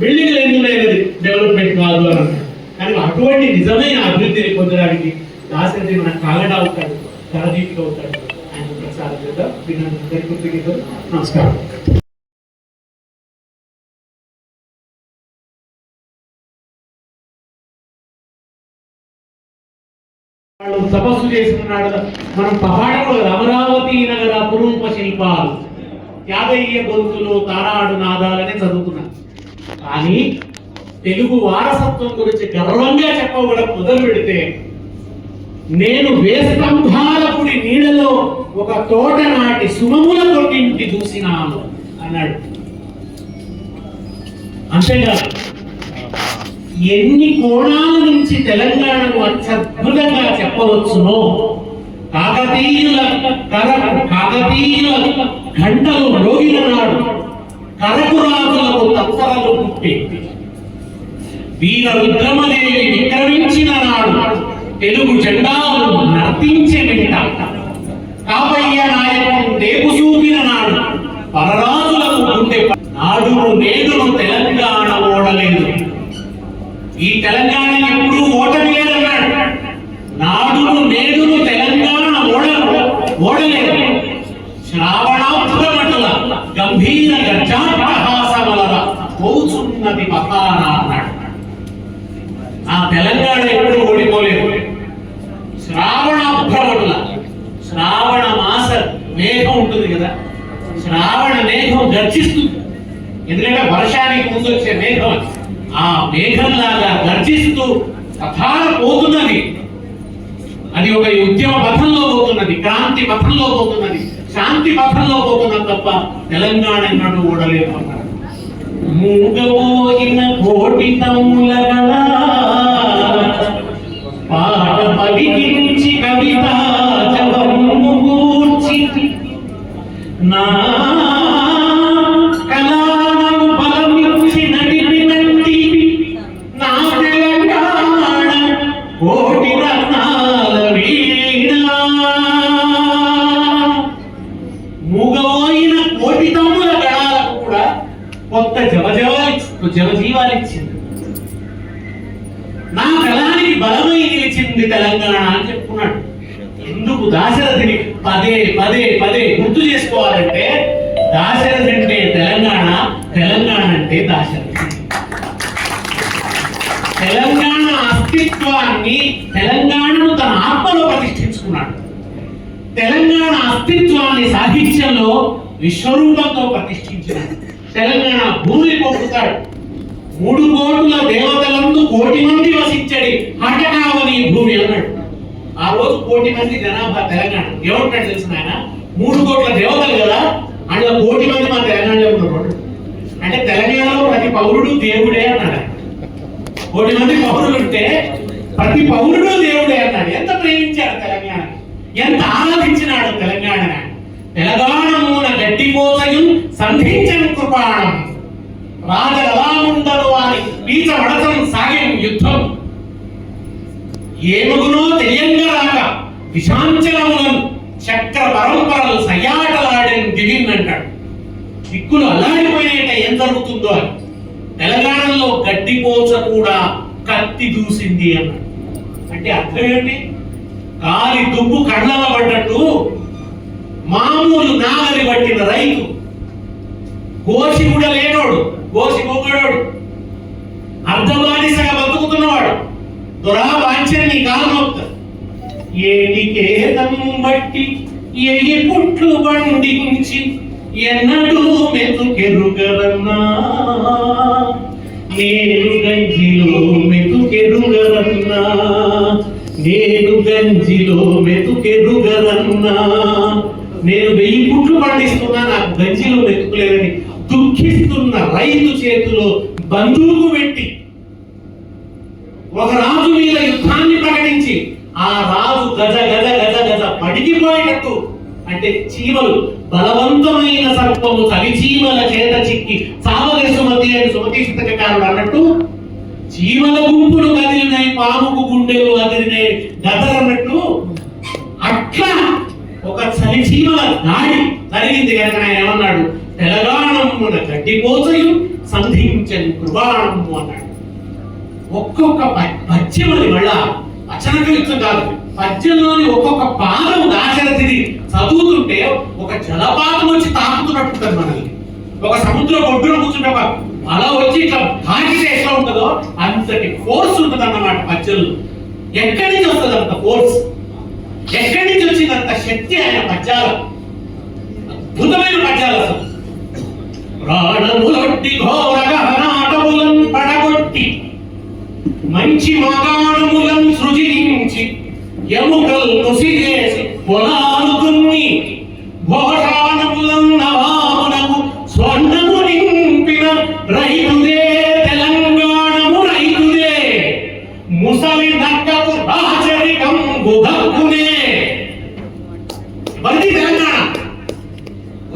బిల్డింగ్లు ఎందుకునేది డెవలప్మెంట్ కాదు అని అన్నాడు. కానీ అటువంటి నిజమైన అభివృద్ధిని పొందడానికి దాశరథి మనకు కాగడా అవుతాడు, తరదీపిగా అవుతాడు. ఆయన ప్రసారం చేద్దాం. కృతజ్ఞతలు. నమస్కారం. వాళ్ళు తపస్సు చేస్తున్నాడు. మనం పహాడంలో అమరావతి నగర పురూప శిల్పాలు, యాదయ్య గొంతులు, తారాడు నాదాలనే చదువుతున్నాం. కానీ తెలుగు వారసత్వం గురించి గర్వంగా చెప్పవడం మొదలు పెడితే, నేను వేస్తంభాలపుడి నీడలో ఒక తోట నాటి సుమముల తొట్టింటి చూసినాను అన్నాడు. అంతేకాదు, ఎన్ని కోణాల నుంచి తెలంగాణను అత్యద్భుతంగా చెప్పవచ్చునో, కాకతీయుల గంటలు మ్రోగిన నాడు కరకురాజులకు తత్పరలు పుట్టి, వీర రుద్రమదేవి విక్రమించిన నాడు తెలుగు జెండాలు నర్తించే వెంట, కాపయ్య నాయకుడు దేవు చూపిన నాడు పరరాజులకు గుండె నాడును నేడును తెలంగాణ ఓడలేదు. ఈ తెలంగాణ ఎప్పుడూ ఓటమి లేదన్నాడు. నాడును నేడును తెలంగాణ ఓడలేదు. శ్రావణాభురమటుల గంభీర గర్జాపహాసమలర పోచున్నది పకాన అన్నాడు. ఆ తెలంగాణ ఎప్పుడు ఓడిపోలేదు. శ్రావణాభ్రమటుల, శ్రావణ మాస మేఘం ఉంటుంది కదా, శ్రావణ మేఘం గర్జిస్తుంది. ఎందుకంటే వర్షానికి ముందు వచ్చే మేఘం, ఆ మేఘంలాగా గర్జిస్తూ కథాల పోతున్నది. అది ఒక ఉద్యమ పథంలో పోతున్నది, క్రాంతి పథంలో పోతున్నది, శాంతి పథంలో పోతున్నది తప్ప తెలంగాణ ఎన్నడూ ఓడలేదు అన్నాడు. మూగబోయిన కోటి తమ్ములగల పాట పలికించి కవిత జవము గూర్చి నా కళాను బలమిచ్చి నడిపినంటి నా తెలంగాణ కోటి రత్నాల వీణ. మూగబోయిన కోటి తమ్ముల గణాలకు కూడా కొత్త జవజీవాలిచ్చింది. నా కళానికి బలమై నిలిచింది తెలంగాణ అని చెప్పుకున్నాడు. ఎందుకు దాశరథిని పదే పదే పదే గుర్తు చేసుకోవాలంటే, దాశరథి అంటే తెలంగాణ, తెలంగాణ అంటే దాశరథి. తెలంగాణ అస్తిత్వాన్ని, తెలంగాణను తన ఆత్మలో ప్రతిష్ఠించుకున్నాడు. తెలంగాణ అస్తిత్వాన్ని సాహిత్యంలో విశ్వరూపంతో ప్రతిష్ఠించినాడు. తెలంగాణ భూమిని పొక్కుతాడు. 3 కోట్ల దేవతలందు 1 కోటి మంది వసించడి హఠకావని భూమి అన్నాడు. ఆ రోజు 1 కోటి మంది జనాభా తెలంగాణ. ఏమంటాడు తెలిసిన ఆయన? 3 కోట్ల దేవతలు కదా, అందులో 1 కోటి మంది మా తెలంగాణలో ఉన్నారు. అంటే తెలంగాణ పౌరుడు దేవుడే అన్నాడు. 1 కోటి మంది పౌరులు ఉంటే ప్రతి పౌరుడు దేవుడే అన్నాడు. ఎంత ప్రేమించాడు తెలంగాణ, ఎంత ఆరాధించినాడు తెలంగాణ. తెలంగాణమున గడ్డిపోతయు సంధించని కృపాణం రాజరలాముండలు వారి పీచ వడతం సాగిన యుద్ధం. ఏమగునో తెలియంగా రాక విషాంచలములను చక్ర పరంపరలు సయ్యాటలాడని దిగిందంటాడు. దిక్కులు అల్లాడిపోయినట్ట ఏం జరుగుతుందో అని. తెలంగాణలో గడ్డిపోచ కూడా కత్తి దూసింది అన్నాడు. అంటే అర్థం ఏంటి? కాలి దుబ్బు కళ్ళల పడ్డట్టు మామూలు నాగలి పట్టిన రైతు, గోసి కూడా లేనోడు, గోసి మొగ్గడోడు, అర్ధబానిసగా బతుకుతున్నవాడు దురావాంఛని కాలమవుతా ఏడికేదం బట్టి ఎగి పుట్లు బండించి ఎన్నడూ మెతుకెరుగరన్నా నేను గంజిలో మెతుకెరుగరన్నా నేను గంజిలో మెతుకెరుగరన్నా నేను 1000 పుట్లు పండిస్తున్నా నాకు గంజిలో మెతుకులేదని దుఃఖిస్తున్న రైతు చేతిలో బందూకు పెట్టి ఒక రాజు మీద యుద్ధాన్ని ప్రకటించి ఆ రాజు గజ గజ గజ గజ పడికిపోయేటట్టు, అంటే చీమలు బలవంతమైన సర్పము చలి చీమల చేత చిక్కి చావలే సుమతి అని సుమతి శతకారుడు అన్నట్టు చీమల గుంపులు కదిలినాయి, పాముకు గుండెలు అదిరినాయి గదరన్నట్టు అట్లా ఒక చలి చీమల దాడి జరిగింది. కనుక ఆయన ఏమన్నాడు? తెలంగాణమున గడ్డిపోతయు సంధించని కృపాణము అన్నాడు. ఒక్కొక్క పద్యం అది మళ్ళా అచనక యుద్ధం కాదు, పద్యంలోని ఒక్కొక్క పాదం దాశరథిది చదువుతుంటే ఒక జలపాతం వచ్చి తాకుతున్నట్టుంటది మనల్ని. ఒక సముద్ర ఒడ్డున కూర్చుంటే ఒక అలా వచ్చి ఇట్లా తాకితే ఎట్లా ఉంటుందో అంతటి ఫోర్స్ ఉంటుంది అన్నమాట పద్యంలో. ఎక్కడి నుంచి వస్తుంది అంత ఫోర్స్, ఎక్కడి నుంచి వచ్చింది అంత శక్తి ఆయన పద్యాలు? అద్భుతమైన పద్యాలు అసలు. ప్రాణములొట్టి ఘోర గహనాటములను పడగొట్టి మంచి మగాణములను సృజించి ఎముకలు నుసిగేసి పొలాలు దున్ని ఘోషాణములను నవామునకు స్వర్ణము నింపిన రైతుదే తెలంగాణము రైతుదే ముసలి నక్కకు రాచరికం బుధక్కునే. మరి తెలంగాణ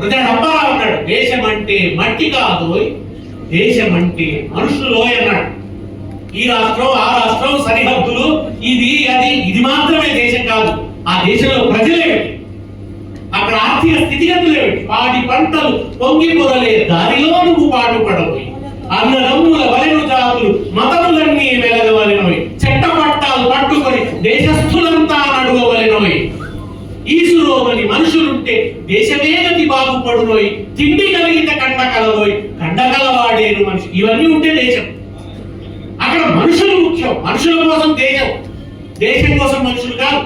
హృదయ డబ్బాలా ఉన్నాడు. దేశం అంటే మట్టి కాదు, దేశం అంటే మనుషులు అన్నాడు. ఈ రాష్ట్రం ఆ రాష్ట్రం సరిహద్దులు ఇది అది ఇది మాత్రమే దేశం కాదు. ఆ దేశంలో ప్రజలేమిటి, అక్కడ ఆర్థిక స్థితిగతులేమిటి, పాడి పంటలు పొంగి పొరలే దారిలో నువ్వు పాటుపడబోయి అన్నదమ్ముల వలెను జాతులు మతములన్నీ వెలగవలెనోయ్ చెట్ట పట్టాలు పట్టుకొని దేశస్థులంతా నడువవలెనోయ్ ఈసురోమని మనుషులుంటే దేశమే గతి బాగుపడునోయ్ తిండి కలిగిన కండ కలలోయ్ కండ కలవాడేను మనిషి. ఇవన్నీ ఉంటే దేశం. అక్కడ మనుషులు ముఖ్యం, మనుషుల కోసం దేశం, దేశం కోసం మనుషులు కాదు.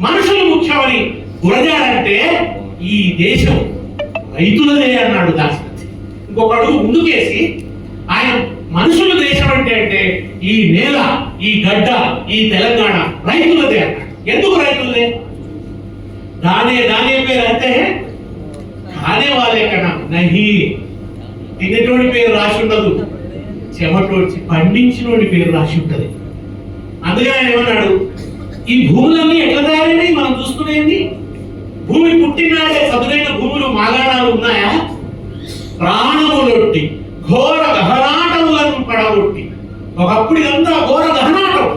మనుషులు ముఖ్యమని గురజాడంటే ఈ దేశం రైతులదే అన్నాడు దాశరథి. ఇంకొక అడుగు ముందుకేసి ఆయన మనుషుల దేశం అంటే ఈ నేల, ఈ గడ్డ, ఈ తెలంగాణ రైతులదే అన్నాడు. ఎందుకు రైతులదే? దానే పేరు అంటే కానే వాళ్ళే కన్నా నహి తినేటోడి పేరు రాసి ఉండదు, చెమటోడ్చి పండించినోడి పేరు రాసి ఉంటది. అందుకే ఆయన ఏమన్నాడు? ఈ భూములన్నీ ఎట్లా తయారైనాయి మనం చూసుకునేది? భూమి పుట్టినాడే చదునైన భూములు మాగాణాలు ఉన్నాయా? ప్రాణములొట్టి ఘోర గహనాటములను పడగొట్టి, ఒకప్పుడు ఇదంతా ఘోర గహనాటం,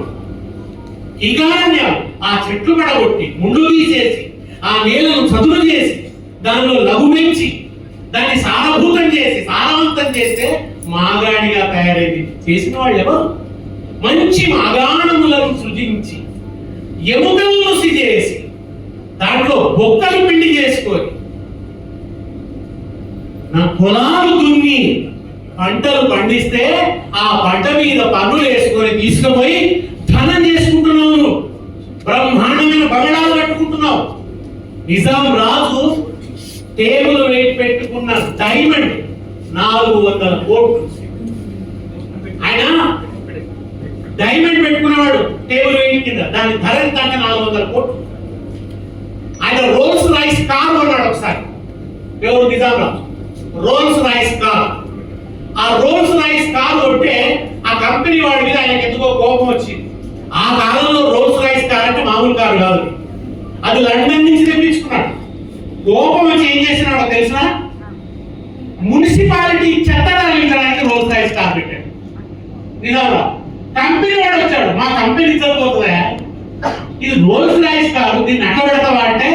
ఇగారణ్యాలు, ఆ చెట్లు పడగొట్టి ముందు తీసేసి ఆ నేలను చదును చేసి దానిలో లఘు పెంచి దాన్ని సారభూతం చేసి సారవంతం చేస్తే మాగాణిగా తయారైంది. చేసిన వాళ్ళు ఎవరు? మంచి మాగాణములను సృజించి ఎముకలను చేసి దాంట్లో బొక్కలు పిండి చేసుకొని నా పొలాలు దున్ని పంటలు పండిస్తే ఆ పంట మీద పన్నులు వేసుకొని తీసుకుపోయి ధనం చేసుకుంటున్నావు, బ్రహ్మాండమైన బంగళాలు కట్టుకుంటున్నావు. నిజాం రాజు టేబుల్ వెయిట్ పెట్టుకున్న డైమండ్ 400 కోట్లు. ఆయన డైమండ్ పెట్టుకున్నవాడు టేబుల్ వెయిట్ కింద, దాని ధర ఎంత అంటే 400 కోట్లు. ఆయన రోల్స్ రాయిస్ కార్ కొన్నాడు ఒకసారి. ఎవరు? నిజాం రాజు రోల్స్ రాయిస్ కార్. ఆ రోల్స్ రాయిస్ కారు ఉంటే ఆ కంపెనీ వాడి మీద ఆయనకి ఎందుకో కోపం వచ్చింది. ఆ కాలంలో రోల్స్ రాయిస్ కార్ అంటే మామూలు కారు కాదు, అది లండన్ నుంచి తెప్పించుకున్నాడు. కోపం వచ్చి ఏం చేసినాడో తెలిసిన, మున్సిపాలిటీ చెత్త తరలించడానికి రోల్స్ రాయిస్ కార్ పెట్టాడు. నిజంగా కంపెనీ వాడు వచ్చాడు, మా కంపెనీ చదువుతుందా, ఇది రోల్స్ రాయిస్ కారు, దీన్ని అట్టబెడతావా అంటే,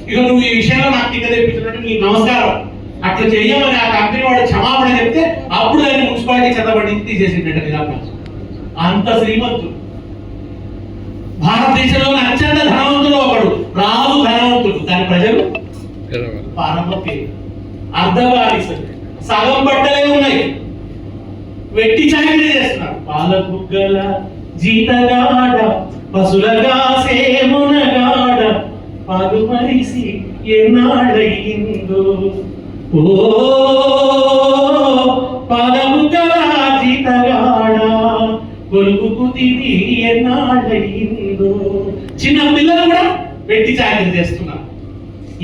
ఇక నువ్వు ఈ విషయంలో నాకు కింద తెప్పించినట్టు నీకు నమస్కారం, అట్లా చెయ్యమని ఆ కంపెనీ వాడు క్షమాపణ చెప్తే అప్పుడు దాన్ని మున్సిపాలిటీ చెత్తబడి తీసేసిండట నిజాంగా. అంత శ్రీమంతుడు. భారతదేశంలోని అత్యంత ధనవంతుడు ఒకడు, రాజు ధనవంతుడు, దాని ప్రజలు పారమతి అర్ధవారిసలు, సగం బట్టలే ఉన్నాయి, వెట్టి చాకరీ చేస్తున్నారు. పాలబుగ్గల జీతగాడ పశులగా సేమునగాడ పాలు మరిసి ఎన్నాడయిందో, ఓ పాలబుగ్గల జీతగాడ కొలుపుకు తిని ఎన్నాడయిందో. చిన్న పిల్లలు కూడా వెట్టి చాకరీ చేస్తున్నారు.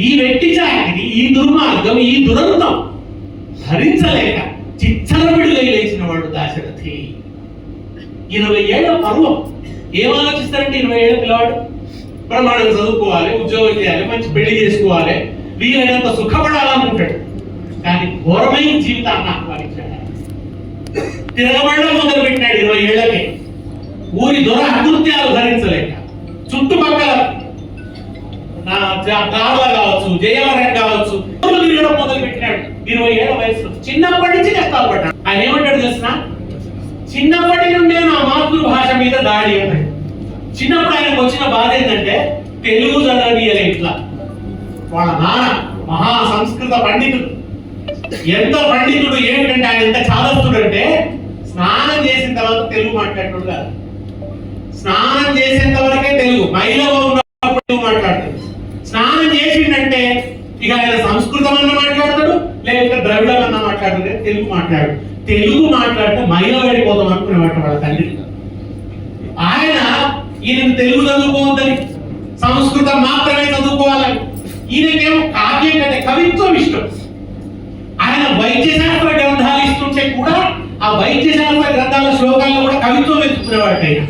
ఈ వెట్టి చాకరీ, ఈ దుర్మార్గం, ఈ దురంతం భరించలేక చిచ్చలవిడిగా లేచిన వాడు దాశరథి. 20 ఏళ్ల పర్వం. ఏం ఆలోచిస్తారంటే 20 ఏళ్ల పిల్లవాడు ప్రమాణం చదువుకోవాలి, ఉద్యోగం చేయాలి, మంచి పెళ్లి చేసుకోవాలి, వీలైనంత సుఖపడాలనుకుంటాడు. కానీ ఘోరమైన జీవితాన్ని ఆహ్వానించాడు. తిరగబడడం మొదలు పెట్టాడు 20 ఏళ్లకే. ఊరి దొర అకృత్యాలు భరించలేక చుట్టుపక్కల గాడుల కావచ్చు, జయవరం కావచ్చు, తిరగడం మొదలు పెట్టినాడు 20 ఏళ్ల వయసులో. చిన్నప్పటి నుంచి కష్టాలు పడ్డాడు. ఆయన ఏమంటాడు తెలిసిన, చిన్నప్పటి నుండే నా మాతృభాష మీద దాడి అన్నాడు. చిన్నప్పుడు ఆయనకు వచ్చిన బాధ ఏంటంటే తెలుగు చదవనీయలే. ఇట్లా వాళ్ళ నాన్న మహా సంస్కృత పండితుడు. ఎంత పండితుడు ఏంటంటే ఆయన ఎంత చాదస్తుడు అంటే, స్నానం చేసిన తర్వాత తెలుగు మాట్లాడుతుడు కాదు, స్నానం చేసేంత వరకే తెలుగు, మహిళలో ఉన్నప్పుడు తెలుగు మాట్లాడతాడు. స్నానం చేసిండంటే ఇక ఆయన సంస్కృతం అన్న మాట్లాడతాడు, లేకపోతే ద్రవిడం అన్న మాట్లాడతాడు, తెలుగు మాట్లాడు. తెలుగు మాట్లాడితే మహిళ పడిపోతాం అనుకునేవాడు వాళ్ళ తండ్రి. ఆయన ఈయన తెలుగు చదువుకోవద్దని, సంస్కృతం మాత్రమే చదువుకోవాలని, ఈయనకేమో కావ్యం కంటే కవిత్వం ఇష్టం. ఆయన వైద్య శాస్త్ర గ్రంథాలు ఇస్తుంటే కూడా ఆ వైద్య శాస్త్ర గ్రంథాల శ్లోకాల్లో కూడా కవిత్వం ఎత్తుకునేవాడు ఆయన.